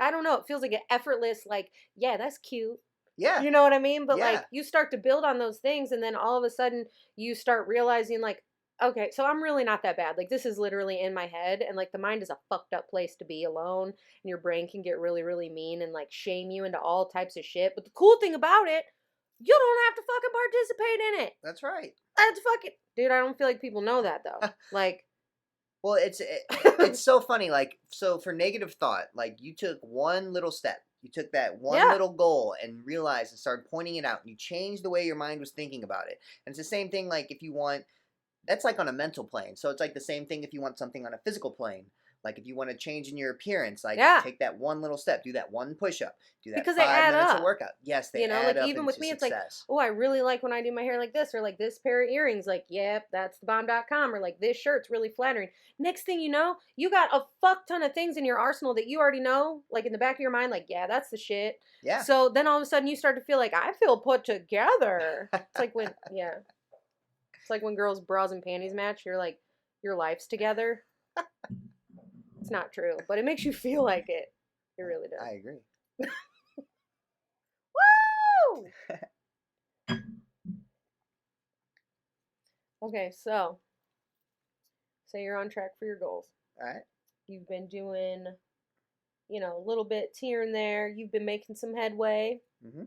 I don't know, it feels like an effortless, like, yeah, that's cute. yeah, You know what I mean? But like yeah. you start to build on those things and then all of a sudden you start realizing like, okay, so I'm really not that bad. Like this is literally in my head and like the mind is a fucked up place to be alone and your brain can get really, really mean and like shame you into all types of shit. But the cool thing about it, you don't have to fucking participate in it. That's right. That's fucking dude, I don't feel like people know that though. Like Well, it's so funny. Like, so for negative thought, like you took one little step. You took that one yeah. little goal and realized and started pointing it out. And you changed the way your mind was thinking about it. And it's the same thing. Like if you want, that's like on a mental plane. So it's like the same thing if you want something on a physical plane. Like if you want to change in your appearance, like Yeah. take that one little step, do that one push up, do that Because they 5 add minutes of up. workout. Yes, they add Like up even with into me, it's like, success. oh, I really like when I do my hair like this, or like this pair of earrings, like, yep, that's the bomb.com, or like this shirt's really flattering. Next thing you know, you got a fuck ton of things in your arsenal that you already know, like in the back of your mind, like, yeah, that's the shit. Yeah. So then all of a sudden you start to feel like I feel put together. It's like when, yeah, it's like when girls' bras and panties match, you're like, your life's together. It's not true, but it makes you feel like it. It really I does. agree. Woo! Okay, so say you're on track for your goals. All right. You've been doing, little bits here and there. You've been making some headway. Mm-hmm.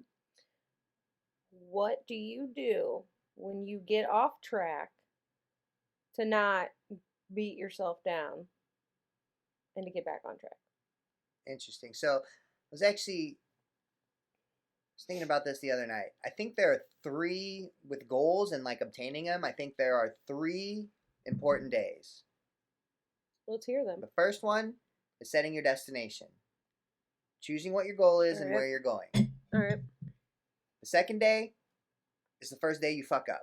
What do you do when you get off track to not beat yourself down and to get back on track? Interesting. So I was thinking about this the other night. I think there are three with goals and like obtaining them. I think there are three important days. Let's hear them. The first one is setting your destination, choosing what your goal is All and right. where you're going. All right. The second day is the first day you fuck up.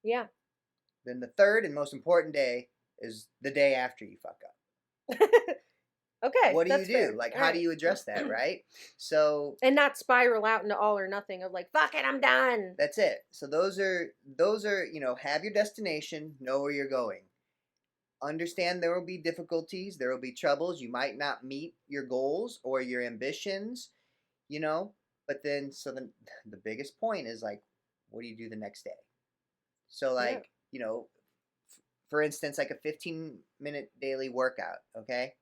Yeah. Then the third and most important day is the day after you fuck up. Okay, What do you that's do? fair. Like, All how do right. you address that, right? So And not spiral out into all or nothing of like, fuck it, I'm done. that's it. So those are, have your destination, know where you're going. Understand there will be difficulties, there will be troubles. You might not meet your goals or your ambitions, you know, but then so then the biggest point is like, what do you do the next day? So Yeah. like, for instance, like a 15-minute daily workout, okay?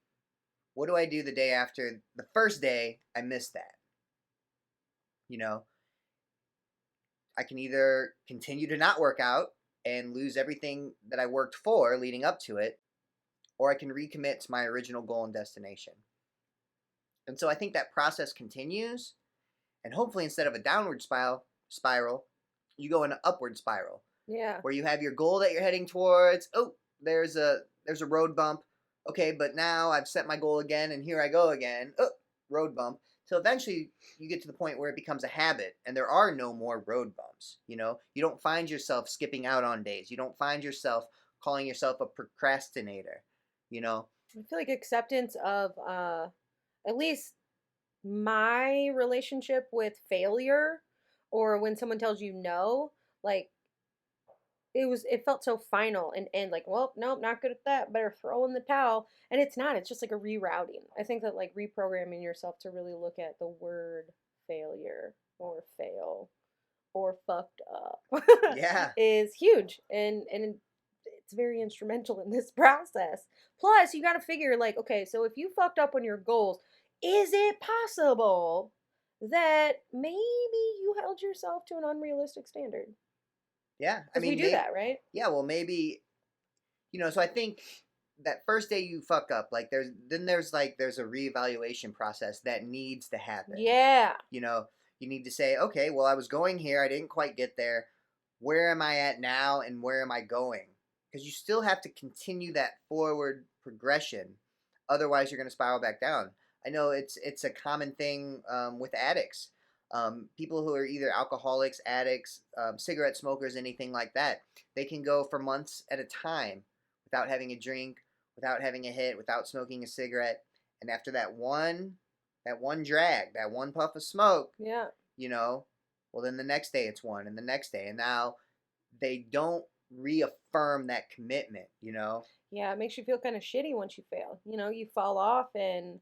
What do I do the day after the first day I missed that? You know, I can either continue to not work out and lose everything that I worked for leading up to it, or I can recommit to my original goal and destination. And so I think that process continues, and hopefully instead of a downward spiral, you go in an upward spiral Yeah. where you have your goal that you're heading towards. Oh, there's a road bump. Okay, but now I've set my goal again, and here I go again. Oh, road bump. So eventually, you get to the point where it becomes a habit, and there are no more road bumps. You don't find yourself skipping out on days. You don't find yourself calling yourself a procrastinator. You know. I feel like acceptance of at least my relationship with failure or when someone tells you no, like it felt so final and like, well, nope, not good at that. Better throw in the towel. And it's not. It's just like a rerouting. I think that like reprogramming yourself to really look at the word failure or fail or fucked up Yeah. is huge and it's very instrumental in this process. Plus, you got to figure like, okay, so if you fucked up on your goals, is it possible that maybe you held yourself to an unrealistic standard? Yeah. I Because we mean, do maybe. that, right? Yeah. Well, maybe. So I think that first day you fuck up, like there's a reevaluation process that needs to happen. Yeah. You know, you need to say, okay, well, I was going here, I didn't quite get there. Where am I at now, and where am I going? Because you still have to continue that forward progression. Otherwise, you're going to spiral back down. I know it's a common thing with addicts. People who are either alcoholics, addicts, cigarette smokers, anything like that. They can go for months at a time without having a drink, without having a hit, without smoking a cigarette. And after that one drag, that one puff of smoke, Yeah. you know, well then the next day it's one and the next day. And now they don't reaffirm that commitment. Yeah. It makes you feel kind of shitty once you fail. You fall off and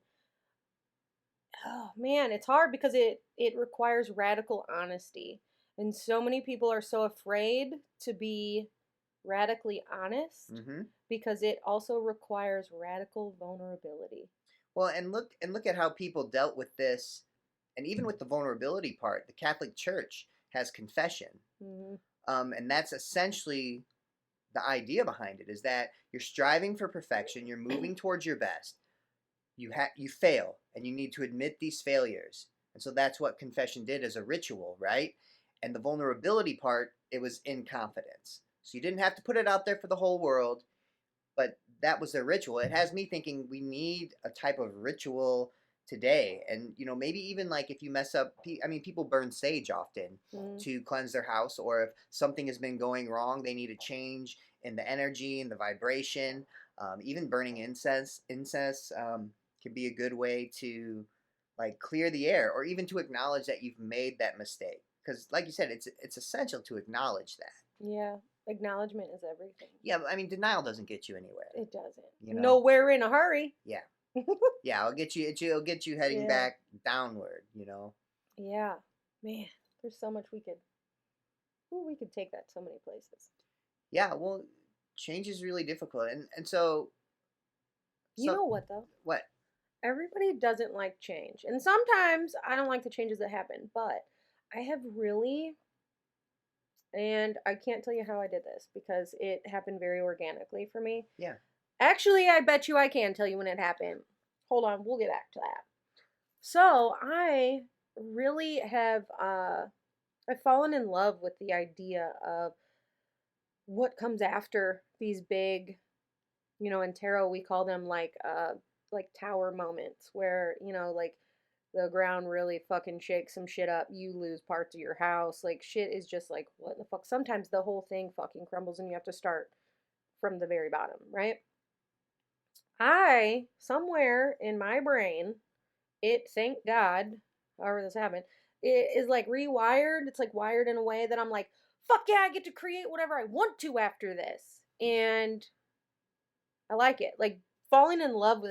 oh man, it's hard because it requires radical honesty. And so many people are so afraid to be radically honest Mm-hmm. because it also requires radical vulnerability. Well, and look at how people dealt with this, and even with the vulnerability part. The Catholic Church has confession, Hmm. and that's essentially the idea behind it. Is that you're striving for perfection, you're moving towards your best, you fail, and you need to admit these failures. And so that's what confession did as a ritual, right? And the vulnerability part, it was in confidence. So you didn't have to put it out there for the whole world, but that was a ritual. It has me thinking we need a type of ritual today. And maybe even like if you mess up, I mean, people burn sage often Mm. to cleanse their house, or if something has been going wrong, they need a change in the energy and the vibration. Even burning incense can be a good way to like clear the air, or even to acknowledge that you've made that mistake. Because, like you said, it's essential to acknowledge that. Yeah. Acknowledgement is everything. Yeah, but I mean, denial doesn't get you anywhere. It doesn't. You know. Nowhere in a hurry. Yeah, yeah. It'll get you heading Yeah. back downward. Yeah. Man, there's so much we could take that so many places. Yeah. Well, change is really difficult, and so You know what though? what? Everybody doesn't like change. And sometimes I don't like the changes that happen, but I have really, and I can't tell you how I did this because it happened very organically for me. Yeah. Actually, I bet you I can tell you when it happened. Hold on, we'll get back to that. So I really have I've fallen in love with the idea of what comes after these big, in tarot we call them like tower moments where, like the ground really fucking shakes some shit up, you lose parts of your house, like shit is just like what the fuck. Sometimes the whole thing fucking crumbles and you have to start from the very bottom, right? somewhere in my brain, thank God, however this happened, it is like rewired. It's like wired in a way that I'm like, fuck yeah, I get to create whatever I want to after this. And I like it. Like falling in love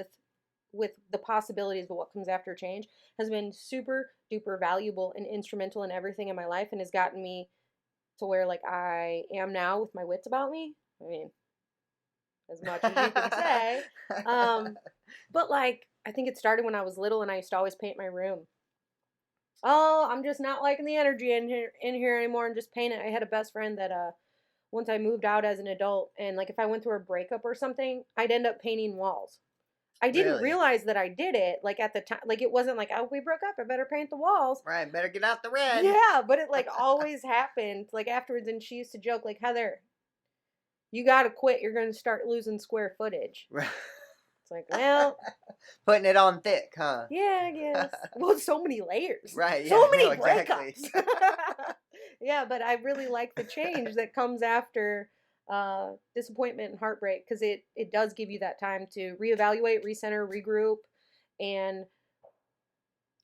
with the possibilities of what comes after change has been super duper valuable and instrumental in everything in my life and has gotten me to where like I am now with my wits about me. I mean, as much as you can say. Um, but like I think it started when I was little and I used to always paint my room. Oh, I'm just not liking the energy in here anymore and just paint it. I had a best friend that once I moved out as an adult and like if I went through a breakup or something, I'd end up painting walls. I didn't Really? realize that I did it like at the time. Like it wasn't like, oh, we broke up, I better paint the walls. Right, better get out the red. Yeah, but it like always happened like afterwards and she used to joke like, Heather, you got to quit. You're going to start losing square footage. Right. It's like, well, Putting it on thick, huh? yeah, I guess. Well, so many layers. Right, So yeah, no, many exactly. breakups. Yeah, but I really like the change that comes after disappointment and heartbreak because it does give you that time to reevaluate, recenter, regroup, and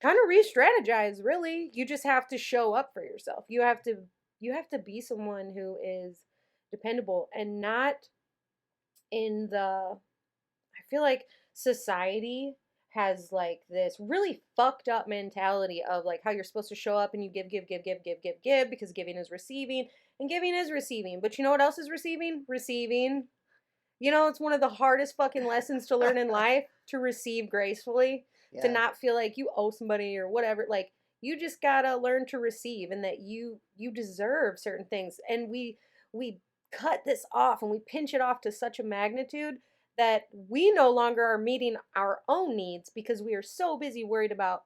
kind of re-strategize. Really, you just have to show up for yourself. You have to be someone who is dependable and not in the I feel like society has like this really fucked up mentality of like how you're supposed to show up and you give because giving is receiving and giving is receiving. But you know what else is receiving? Receiving. It's one of the hardest fucking lessons to learn in life to receive gracefully, to Yeah. not feel like you owe somebody or whatever. Like you just gotta learn to receive and that you deserve certain things. And we cut this off and we pinch it off to such a magnitude that we no longer are meeting our own needs because we are so busy worried about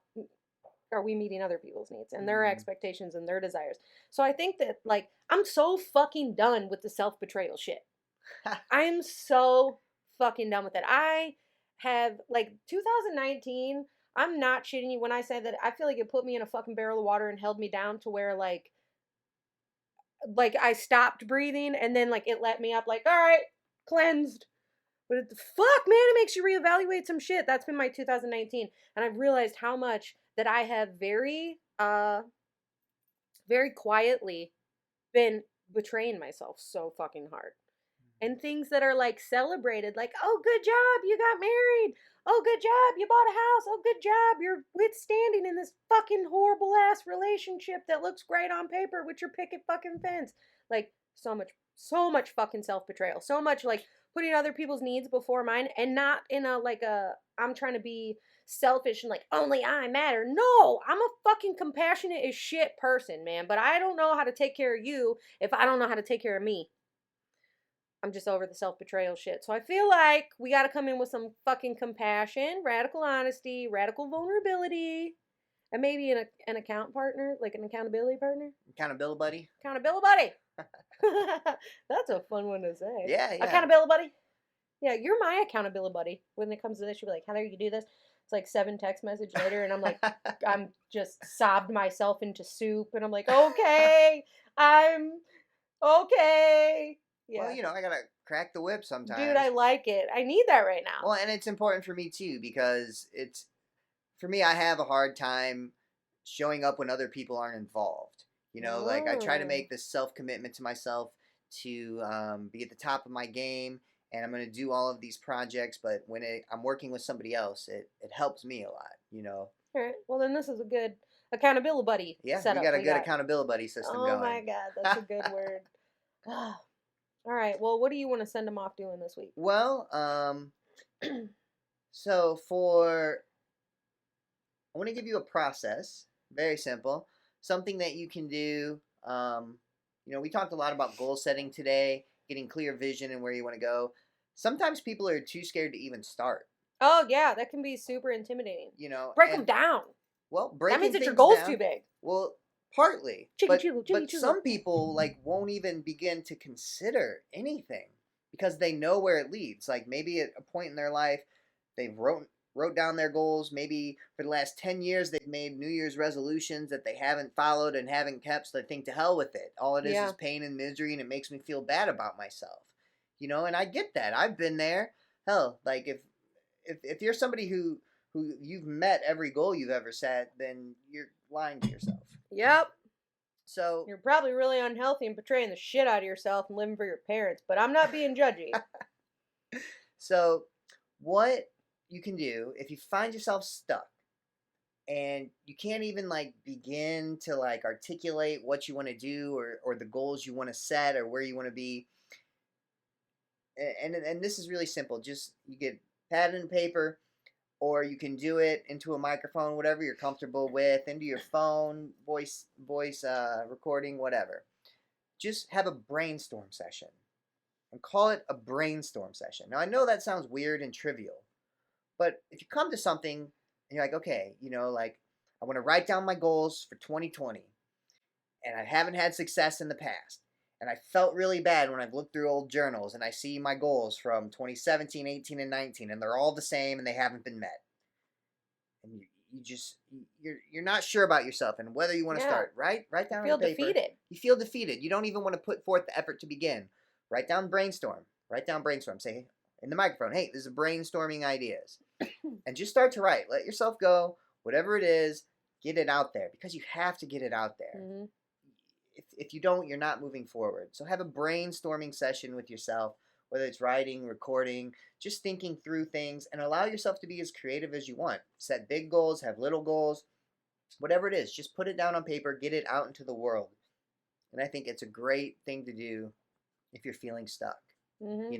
are we meeting other people's needs and their Mm. expectations and their desires. So I think that like I'm so fucking done with the self-betrayal shit. I'm so fucking done with it. I have like 2019. I'm not shitting you when I say that I feel like it put me in a fucking barrel of water and held me down to where like I stopped breathing and then like it let me up like all right, cleansed. But fuck man, it makes you reevaluate some shit. That's been my 2019 and I've realized how much that I have very quietly been betraying myself so fucking hard and things that are like celebrated like oh good job you got married, oh good job you bought a house, oh good job you're withstanding in this fucking horrible ass relationship that looks great on paper with your picket fucking fence. Like so much fucking self-betrayal, so much like putting other people's needs before mine and not in a like a I'm trying to be selfish and like only I matter. No, I'm a fucking compassionate as shit person, man, but I don't know how to take care of you if I don't know how to take care of me. I'm just over the self betrayal shit. So I feel like we got to come in with some fucking compassion, radical honesty, radical vulnerability, and maybe an account partner, like an accountability partner. Accountability buddy. Accountability buddy. That's a fun one to say. Yeah, yeah. Accountability buddy. Yeah, you're my accountability buddy. When it comes to this, you'll be like, Heather, you do this. It's like 7 text message later, and I'm like, I'm just sobbed myself into soup, and I'm like, okay, I'm okay. Well, Yeah. I gotta crack the whip Dude, I sometimes. like it. I need that right now. Well, and it's important for me too because for me, I have a hard time showing up when other people aren't involved. Like I try to Oh. make this self commitment to myself to be at the top of my game, and I'm going to do all of these projects. But when I'm working with somebody else, it helps me a lot. All right. Well, then this is a good accountability buddy Yeah, we setup got a we good got. accountability buddy system Oh my going. God, that's a good word. All right. Well, what do you want to send them off doing this week? Well, so I want to give you a process, very simple, something that you can do. We talked a lot about goal setting today, getting clear vision and where you want to go. Sometimes people are too scared to even start, Oh yeah, that can be super intimidating. Break them and down. well, That means breaking that your things goal's too down. big. Well, partly, Chicky but choo, chicky but choo. some people like won't even begin to consider anything because they know where it leads. Like maybe at a point in their life, they've wrote down their goals. Maybe for the last 10 years, they've made New Year's resolutions that they haven't followed and haven't kept. So they think to hell with it. All it is Yeah. pain and misery, and it makes me feel bad about myself. And I get that. I've been there. Hell, like if you're somebody who you've met every goal you've ever set, then you're lying to yourself. Yep. So You're probably really unhealthy and betraying the shit out of yourself and living for your parents, but I'm not being judgy. so what you can do if you find yourself stuck and you can't even like begin to like articulate what you want to do or the goals you want to set or where you want to be, and this is really simple. Just you get pad and paper, or you can do it into a microphone, whatever you're comfortable with, into your phone, voice recording, whatever. Just have a brainstorm session and call it a brainstorm session. Now I know that sounds weird and trivial, but if you come to something and you're like, okay, like I want to write down my goals for 2020, and I haven't had success in the past. And I felt really bad when I've looked through old journals and I see my goals from 2017, 18, and 19, and they're all the same and they haven't been met. And you just you're not sure about yourself and whether you want to Yeah. start. Write down feel on paper. defeated. You feel defeated. You don't even want to put forth the effort to begin. Write down brainstorm. Write down brainstorm. Say in the microphone, hey, this is brainstorming ideas, and just start to write. Let yourself go. Whatever it is, get it out there because you have to get it out there. Mm-hmm. If you don't, you're not moving forward. So have a brainstorming session with yourself, whether it's writing, recording, just thinking through things, and allow yourself to be as creative as you want. Set big goals, have little goals, whatever it is, just put it down on paper, get it out into the world. And I think it's a great thing to do if you're feeling stuck, Mm-hmm.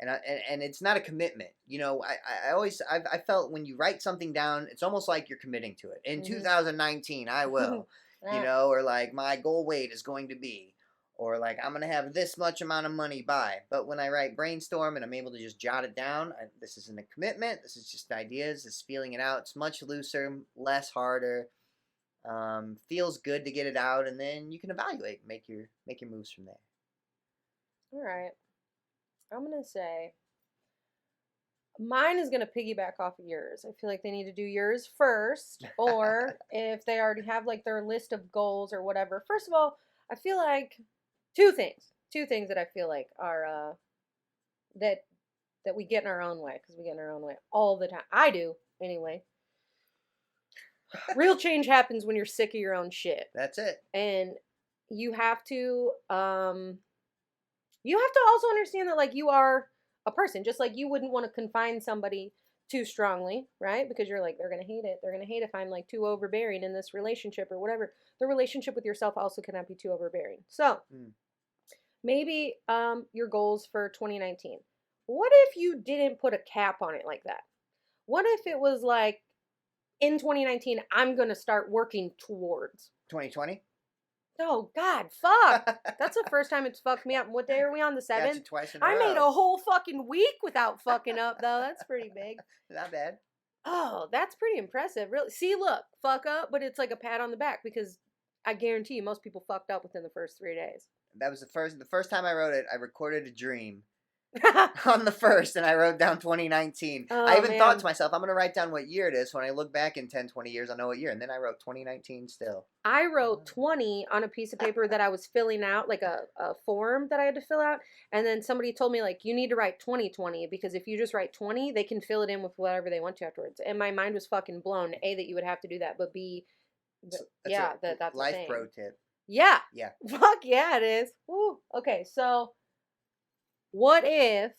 And it's not a commitment. I felt when you write something down, it's almost like you're committing to it. In 2019, I will, or like my goal weight is going to be, or like I'm going to have this much amount of money by. But when I write brainstorm and I'm able to just jot it down, this isn't a commitment. This is just ideas. It's feeling it out. It's much looser, less harder. Feels good to get it out, and then you can evaluate, make your moves from there. All right. I'm going to say mine is going to piggyback off of yours. I feel like they need to do yours first, or if they already have like their list of goals or whatever. First of all, I feel like two things that I feel like are that we get in our own way, because we get in our own way all the time. I do anyway. Real change happens when you're sick of your own shit. That's it. And you have to also understand that like you are a person, just like you wouldn't want to confine somebody too strongly, right? Because you're like, they're going to hate it. They're going to hate if I'm like too overbearing in this relationship or whatever. The relationship with yourself also cannot be too overbearing. So maybe your goals for 2019. What if you didn't put a cap on it like that? What if it was like, in 2019, I'm going to start working towards 2020? Oh, God, fuck. That's the first time it's fucked me up. What day are we on? The 7th? Got you twice in a I row. made a whole fucking week without fucking up, though. That's pretty big. Not bad. Oh, that's pretty impressive. Really. See, look, fuck up, but it's like a pat on the back, because I guarantee you most people fucked up within the first 3 days. That was the first time I wrote it. I recorded a dream on the 1st, and I wrote down 2019. Oh, I even man. thought to myself, I'm going to write down what year it is. When I look back in 10, 20 years, I'll know what year. And then I wrote 2019 still. I wrote 20 on a piece of paper that I was filling out, like a form that I had to fill out. And then somebody told me, like, you need to write 2020, because if you just write 20, they can fill it in with whatever they want to afterwards. And my mind was fucking blown. A, that you would have to do that, but B, that's a life thing. pro tip. Yeah. Yeah. Fuck yeah, it is. Woo. Okay, so what if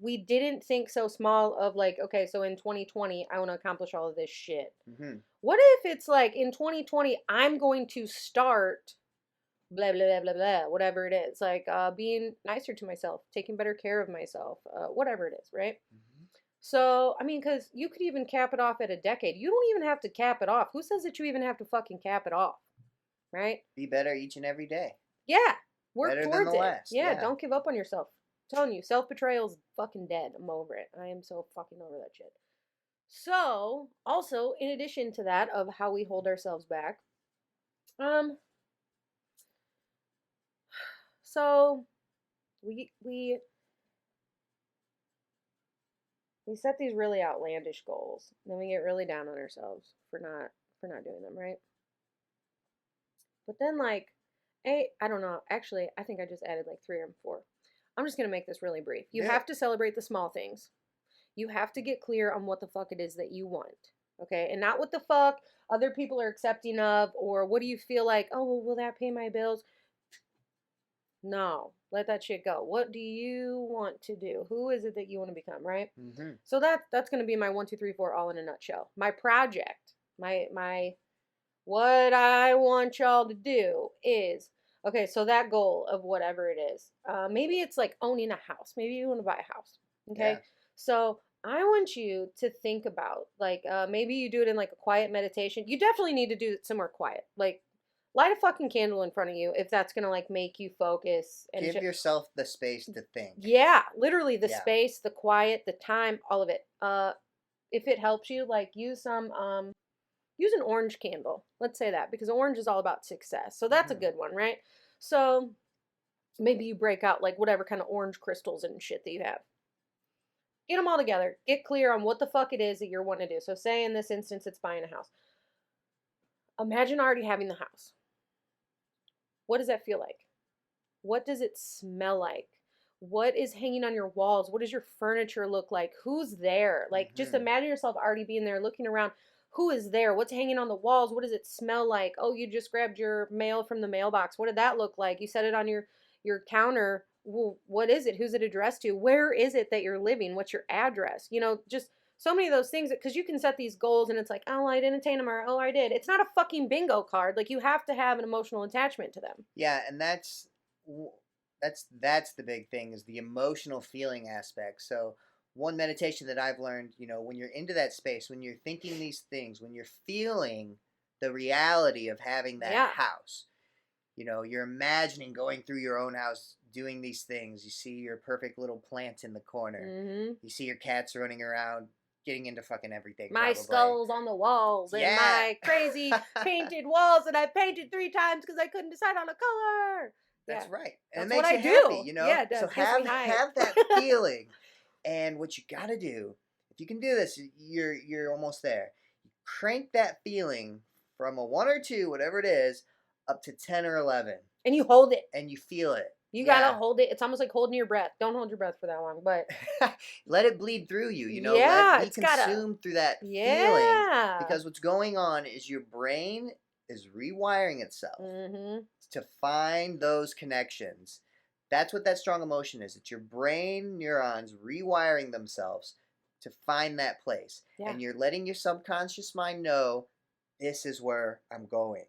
we didn't think so small of like, okay, so in 2020, I want to accomplish all of this shit. Mm-hmm. What if it's like, in 2020, I'm going to start blah, blah, blah, blah, blah, whatever it is. Like being nicer to myself, taking better care of myself, whatever it is, right? Mm-hmm. So, I mean, because you could even cap it off at a decade. You don't even have to cap it off. Who says that you even have to fucking cap it off? Right? Be better each and every day. Yeah. Work Better than towards the it. last. Yeah, Yeah. don't give up on yourself. I'm telling you, self-betrayal is fucking dead. I'm over it. I am so fucking over that shit. So, also, in addition to that, of how we hold ourselves back, so we set these really outlandish goals, then we get really down on ourselves for not doing them, right? But then, like, I don't know. Actually, I think I just added like 3 or 4. I'm just gonna make this really brief. You Yeah. have to celebrate the small things. You have to get clear on what the fuck it is that you want. Okay? And not what the fuck other people are accepting of, or what do you feel like, oh, well, will that pay my bills? No, let that shit go. What do you want to do? Who is it that you want to become, right? Mm-hmm. So that's going to be my 1, 2, 3, 4 all in a nutshell. My project, my what I want y'all to do is, okay, so that goal of whatever it is, maybe it's like owning a house. Maybe you want to buy a house. Yeah. Okay. So I want you to think about, like, maybe you do it in like a quiet meditation. You definitely need to do it somewhere quiet. Like, light a fucking candle in front of you if that's going to like make you focus and Give yourself the space to think. yeah, literally the Yeah. space, the quiet, the time, all of it. If it helps you, like, use an orange candle. Let's say that, because orange is all about success. So that's a Mm-hmm. good one, right? So maybe you break out like whatever kind of orange crystals and shit that you have. Get them all together. Get clear on what the fuck it is that you're wanting to do. So say in this instance it's buying a house. Imagine already having the house. What does that feel like? What does it smell like? What is hanging on your walls? What does your furniture look like? Who's there? Like, just Mm-hmm. imagine yourself already being there, looking around. Who is there? What's hanging on the walls? What does it smell like? Oh, you just grabbed your mail from the mailbox. What did that look like? You set it on your counter. Well, what is it? Who's it addressed to? Where is it that you're living? What's your address? Just so many of those things, because you can set these goals and it's like, oh, I didn't attain them, or oh, I did. It's not a fucking bingo card. Like, you have to have an emotional attachment to them. Yeah, and that's the big thing, is the emotional feeling aspect. So one meditation that I've learned, when you're into that space, when you're thinking these things, when you're feeling the reality of having that Yeah. house, you're imagining going through your own house, doing these things. You see your perfect little plant in the corner. Mm-hmm. You see your cats running around, getting into fucking everything, My probably. skulls on the walls and Yeah, my crazy painted walls that I painted 3 times because I couldn't decide on a color. Yeah, that's right. And it that's what makes I you happy, do. Yeah, it So does. Gets me hype. have that feeling. And what you got to do, if you can do this, you're almost there. Crank that feeling from a 1 or 2, whatever it is, up to 10 or 11, And you hold it. and you feel it. You gotta Yeah. hold it. It's almost like holding your breath. Don't hold your breath for that long, but Let it bleed through you, yeah, be it's gotta. consumed through that feeling, Yeah. because what's going on is your brain is rewiring itself Mm-hmm. to find those connections. That's what that strong emotion is. It's your brain neurons rewiring themselves to find that place. Yeah. And you're letting your subconscious mind know, this is where I'm going.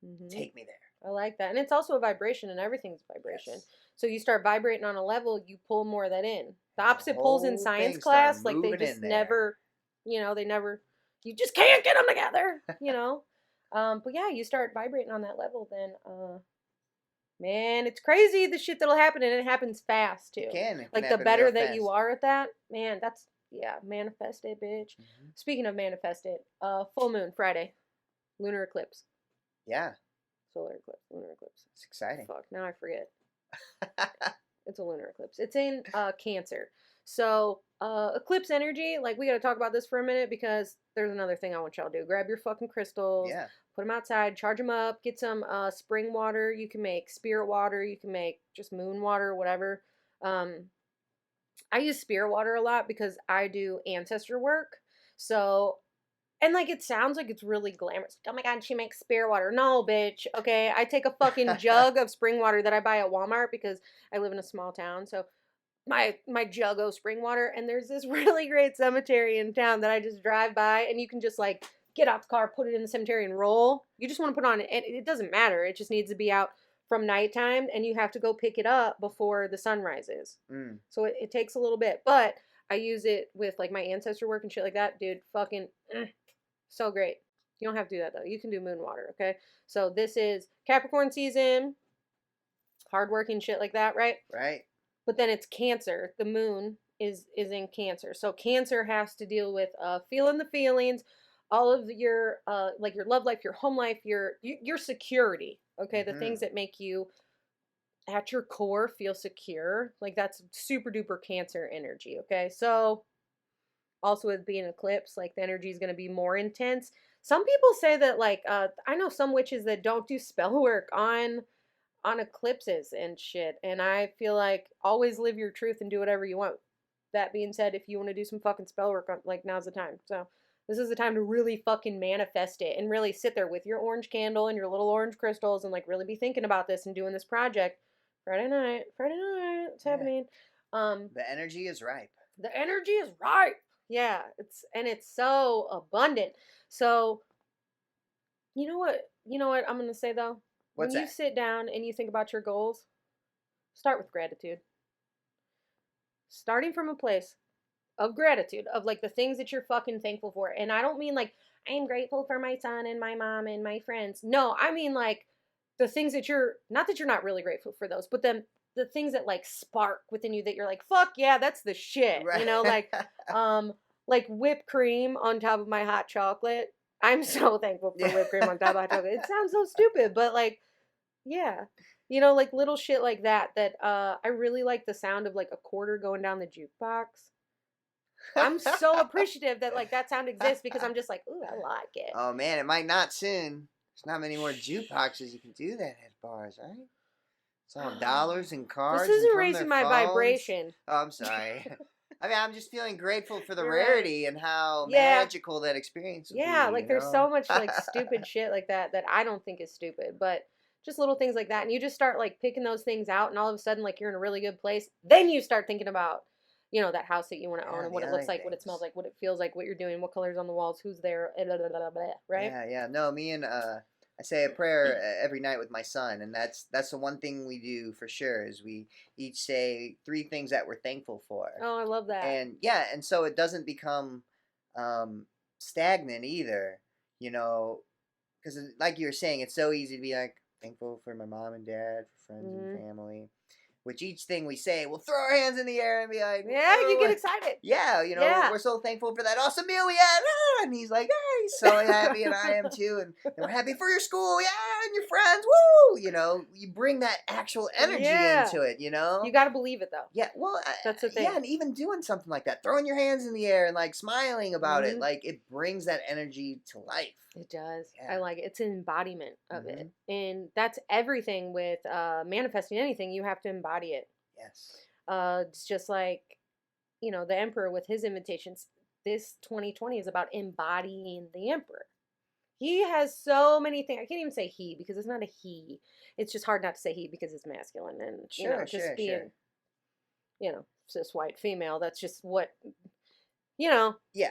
Mm-hmm. Take me there. I like that. And it's also a vibration, and everything's a vibration. Yes. So you start vibrating on a level, you pull more of that in. The And the opposite pulls in whole science thing start class, like they moving just in there. never, they never, you just can't get them together. But yeah, you start vibrating on that level, then, man, it's crazy the shit that'll happen, and it happens fast too. It can Like, the happen real better that you fast. are at that, man, that's, yeah, manifest it, bitch. Mm-hmm. Speaking of manifest it, full moon, Friday, lunar eclipse. Yeah. Solar eclipse, lunar eclipse. It's exciting. Fuck, now I forget. It's a lunar eclipse. It's in Cancer. So, eclipse energy, like, we got to talk about this for a minute, because there's another thing I want y'all to do. Grab your fucking crystals, Yeah. put them outside, charge them up, get some spring water. You can make spirit water, you can make just moon water, whatever. I use spirit water a lot because I do ancestor work. So, and like, it sounds like it's really glamorous. Oh my god, she makes spirit water. No, bitch. Okay, I take a fucking jug of spring water that I buy at Walmart because I live in a small town. So my jug of spring water, and there's this really great cemetery in town that I just drive by, and you can just like get out the car, put it in the cemetery, and roll. You just want to put on it. It doesn't matter. It just needs to be out from nighttime, and you have to go pick it up before the sun rises. Mm. So it takes a little bit, but I use it with like my ancestor work and shit like that, dude. Fucking so great. You don't have to do that though. You can do moon water, okay? So this is Capricorn season, hardworking shit like that, right? Right. But then it's Cancer. The moon is in Cancer. So Cancer has to deal with feeling the feelings, all of your like your love life, your home life, your security, okay? The Mm-hmm. things that make you at your core feel secure. Like, that's super duper Cancer energy, okay? So also with being an eclipse, like, the energy is going to be more intense. Some people say that, like, I know some witches that don't do spell work on eclipses and shit, and I feel like always live your truth and do whatever you want. that being said, if you want to do some fucking spell work, like now's the time. So this is the time to really fucking manifest it and really sit there with your orange candle and your little orange crystals and like really be thinking about this and doing this project. Friday night, it's Yeah. happening. The energy is ripe. The energy is right. Yeah, it's so abundant. So you know what I'm gonna say though. When What's you that? sit down and you think about your goals, start with gratitude. Starting from a place of gratitude, of like the things that you're fucking thankful for. And I don't mean like I am grateful for my son and my mom and my friends. No, I mean like the things that you're not that you're not really grateful for those, but then the things that like spark within you that you're like, fuck yeah, that's the shit. You Right. know, like whipped cream on top of my hot chocolate. I'm so thankful for Yeah. whipped cream on top of hot chocolate. It sounds so stupid, but like, yeah. You know, like little shit like that I really like the sound of like a quarter going down the jukebox. I'm so appreciative that like that sound exists because I'm just like, ooh, I like it. Oh man, it might not soon. There's not many more jukeboxes you can do that at bars, right? It's all dollars and This cards and isn't from their raising my phones. vibration. Oh, I'm sorry. I mean, I'm just feeling grateful for the You're right. rarity and how Yeah. magical that experience would Yeah, be, like you there's know? so much like stupid shit like that I don't think is stupid, but just little things like that. And you just start like picking those things out and all of a sudden like you're in a really good place. Then you start thinking about, that house that you want to own Yeah, and the what it other looks like, what it smells things. like, what it feels like, what you're doing, what colors on the walls, who's there, blah, blah, blah, blah, right? Yeah, yeah. No, me and I say a prayer every night with my son, and that's the one thing we do for sure is we each say three things that we're thankful for. Oh, I love that. And yeah, and so it doesn't become um stagnant either, you know, because like you were saying, it's so easy to be like thankful for my mom and dad, for friends and Hmm. family, which each thing we say, we'll throw our hands in the air and be like, Yeah, you get oh, excited. yeah, Yeah. we're so thankful for that awesome meal we had. Ah, and he's like, ah, he's so happy, and I am too. And we're happy for your school, yeah, and your friends, woo! You bring that actual energy Yeah. into it, you You know? got to believe it though. Yeah, well, That's the yeah, thing. and even doing something like that, throwing your hands in the air and like smiling about it, Hmm. like it brings that energy to life. It does. I Yeah. like it. It's an embodiment of it. Hmm. And that's everything with manifesting anything. You have to embody it. Yes. It's just like, the emperor with his invitations. This 2020 is about embodying the emperor. He has so many things. I can't even say he because it's not a he. It's just hard not to say he because it's masculine and, Sure, just sure, sure. being, cis white female. That's just what, you know, Yeah.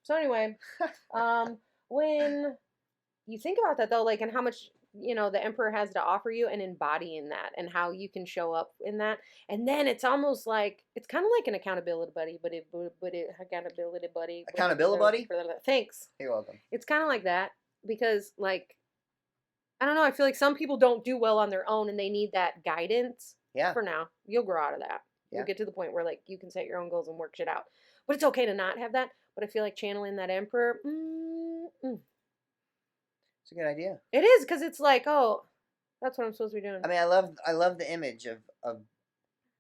So anyway, um, when you think about that though, like, and how much the emperor has to offer you and embodying that and how you can show up in that, and then it's almost like it's kind of like an accountability buddy, but it accountability buddy. Accountability buddy. Thanks. You're welcome. It's kind of like that because like I don't know. I feel like some people don't do well on their own and they need that guidance. Yeah. For now, you'll grow out of that. You'll Yeah. get to the point where like you can set your own goals and work shit out. But it's okay to not have that. But I feel like channeling that emperor. It's a good idea. It is because it's like, oh, that's what I'm supposed to be doing. I mean, I love the image of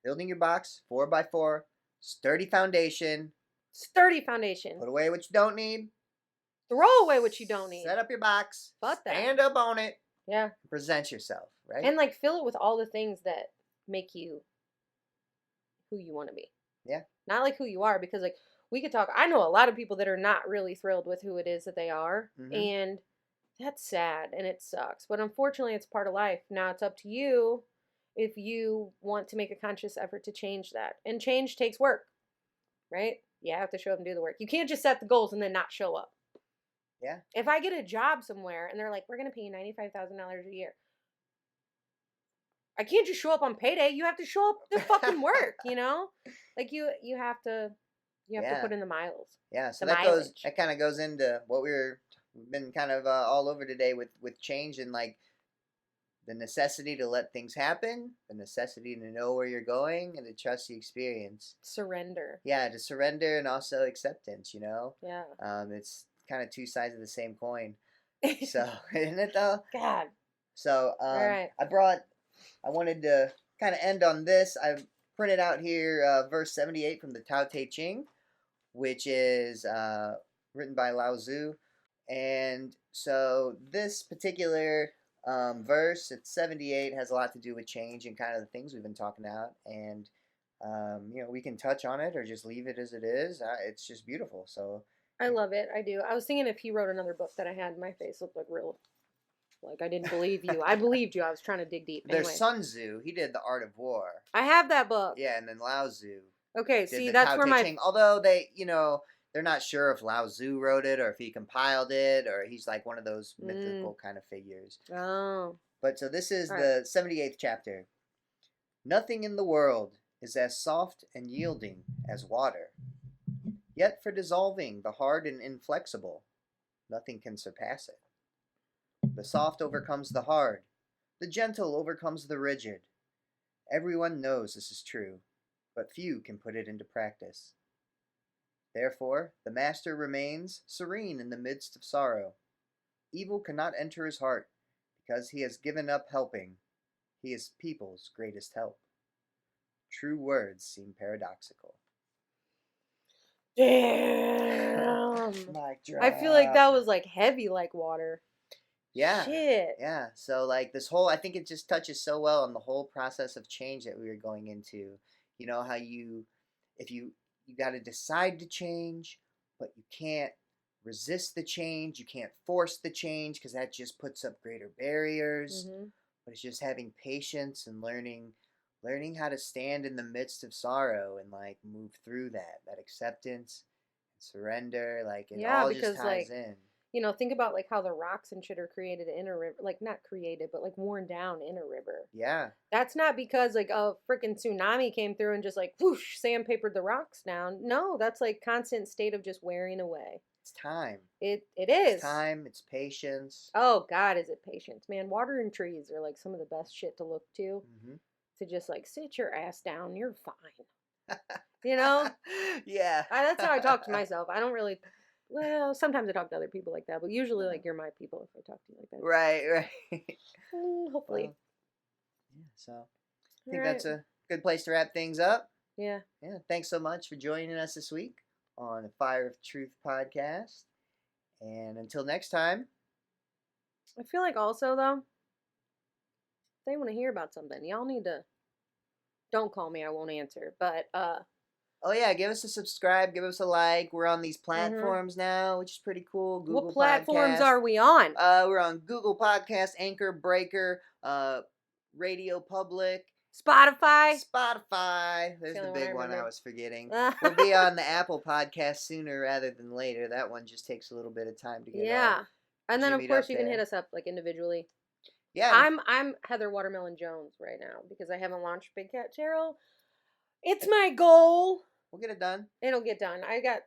building your box 4x4, sturdy foundation. Sturdy foundation. Put away what you don't need. Throw away what you don't need. Set up your box. But that. Stand up on it. Yeah. Present yourself, right? And like fill it with all the things that make you who you want to be. Yeah. Not like who you are, because like we could talk. I know a lot of people that are not really thrilled with who it is that they are. Mhm. And that's sad and it sucks. But unfortunately, it's part of life. Now it's up to you if you want to make a conscious effort to change that. And change takes work, right? You have to show up and do the work. You can't just set the goals and then not show up. Yeah. If I get a job somewhere and they're like, we're going to pay you $95,000 a year, I can't just show up on payday. You have to show up to fucking work, Like you have to Yeah. put in the miles. Yeah, so The that mileage. kind of goes into what we've been kind of all over today with change and like the necessity to let things happen, the necessity to know where you're going, and to trust the experience. Surrender. Yeah, to surrender and also acceptance. Yeah. It's kind of two sides of the same coin. So isn't it though? God. So All right. I wanted to kind of end on this. I've printed out here verse 78 from the Tao Te Ching, which is written by Lao Tzu. And so this particular verse, it's 78, has a lot to do with change and kind of the things we've been talking about. And We can touch on it or just leave it as it is. It's just beautiful. So I love it. I do. I was thinking if he wrote another book that I had, my face looked like real. Like I didn't believe you. I believed you. I was trying to dig deep. there's Anyway, Sun Tzu. He did the Art of War. I have that book. Yeah, and then Lao Tzu Okay, did see, the that's Tao where Te my Ching. Although they're not sure if Lao Tzu wrote it or if he compiled it or he's like one of those mythical kind of figures. Oh, But so this is all right. the 78th chapter. Nothing in the world is as soft and yielding as water. Yet for dissolving the hard and inflexible, nothing can surpass it. The soft overcomes the hard. The gentle overcomes the rigid. Everyone knows this is true, but few can put it into practice. Therefore, the master remains serene in the midst of sorrow. Evil cannot enter his heart, because he has given up helping. He is people's greatest help. True words seem paradoxical. Damn. Mic drop. I feel like that was like heavy like water. Yeah. Shit. Yeah. So like this whole I think it just touches so well on the whole process of change that we were going into. You know how if you got to decide to change, but you can't resist the change, you can't force the change because that just puts up greater barriers. Mm-hmm. But it's just having patience and learning how to stand in the midst of sorrow and like move through that acceptance, surrender, like it Yeah, all just because ties like in. think about like how the rocks and shit are created in a river, like not created, but like worn down in a river. Yeah. That's not because like a freaking tsunami came through and just like whoosh sandpapered the rocks down. No, that's like constant state of just wearing away. It's time. It It's is. time, it's patience. Oh God, is it patience, man? Water and trees are like some of the best shit to look to. Mm-hmm. To just like sit your ass down, you're fine. You know? Yeah. That's how I talk to myself. I don't really. Well, sometimes I talk to other people like that, but usually like you're my people if I talk to you like that. Right. Hopefully. Well, yeah, so I All think right. that's a good place to wrap things up. Yeah. Yeah. Thanks so much for joining us this week on the Fire of Truth podcast. And until next time. I feel like also though, if they want to hear about something, y'all need to. Don't call me. I won't answer. But Oh yeah, give us a subscribe, give us a like. We're on these platforms now, which is pretty cool. Google what platforms Podcast. are we on? We're on Google Podcast, Anchor, Breaker, Radio Public, Spotify. There's the only big one I one I remember. was forgetting. We'll be on the Apple Podcast sooner rather than later. That one just takes a little bit of time to get Yeah. And then of jimmied course up you can there. hit us up like individually. Yeah. I'm Heather Watermelon Jones right now because I haven't launched Big Cat Tarot. It's my goal. We'll get it done. It'll get done. I got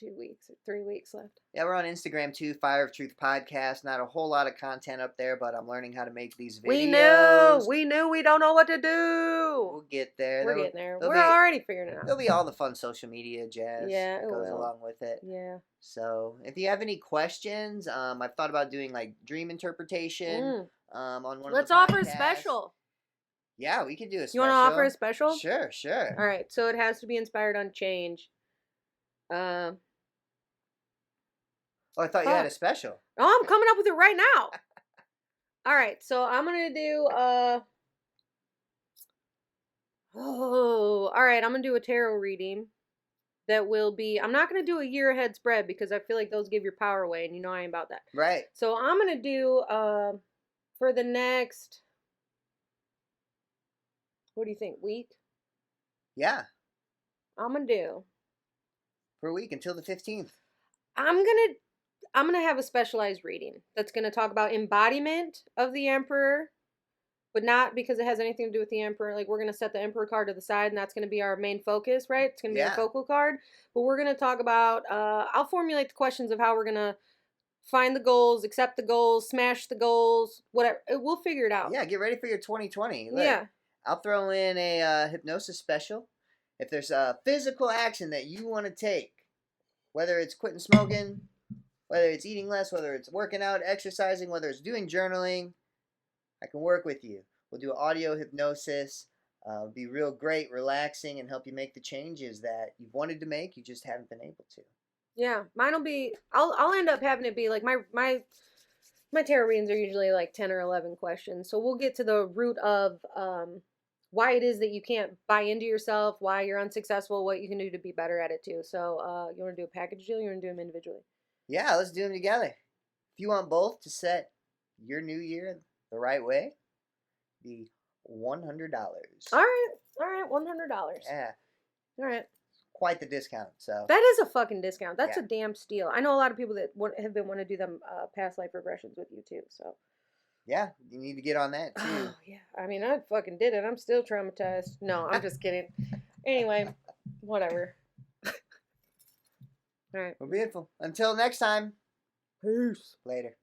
2 weeks or 3 weeks left. Yeah, we're on Instagram too, Fire of Truth Podcast. Not a whole lot of content up there, but I'm learning how to make these videos. We knew we don't know what to do. We'll get there. We're getting there. We're already figuring it out. There'll be all the fun social media jazz Yeah, that goes along with it. Yeah. So if you have any questions, I've thought about doing like dream interpretation on one of the podcasts. Let's offer a special. Yeah, we could do a special. You want to offer a special? Sure. All right, so it has to be inspired on change. Oh, I thought you had a special. Oh, I'm coming up with it right now. All right, so I'm gonna do I'm gonna do a tarot reading that will be. I'm not gonna do a year ahead spread because I feel like those give your power away, and you know I ain't about that. Right. So I'm gonna do for the next. What do you think? Week? Yeah. I'm gonna do for a week until the 15th. I'm gonna have a specialized reading that's gonna talk about embodiment of the Emperor, but not because it has anything to do with the Emperor. Like we're gonna set the Emperor card to the side, and that's gonna be our main focus, right? It's gonna be our focal card. But we're gonna talk about. I'll formulate the questions of how we're gonna find the goals, accept the goals, smash the goals, whatever. We'll figure it out. Yeah, get ready for your 2020. Look, yeah. I'll throw in a hypnosis special. If there's a physical action that you want to take, whether it's quitting smoking, whether it's eating less, whether it's working out, exercising, whether it's doing journaling, I can work with you. We'll do audio hypnosis. It'll be real great, relaxing, and help you make the changes that you've wanted to make. You just haven't been able to. Yeah, mine will be. I'll end up having it be like my tarot readings are usually like 10 or 11 questions. So we'll get to the root of why it is that you can't buy into yourself, why you're unsuccessful, what you can do to be better at it too. So, you want to do a package deal? You want to do them individually? Yeah, let's do them together. If you want both to set your new year the right way, be $100. All right, $100. Yeah, All right. quite the discount. So That is a fucking discount. That's yeah, a damn steal. I know a lot of people that have been want to do them past life regressions with you too. So, yeah, you need to get on that too. oh yeah. I mean, I fucking did it. I'm still traumatized. No, I'm just kidding. Anyway, whatever. All right. Well, beautiful. Until next time. Peace. Later.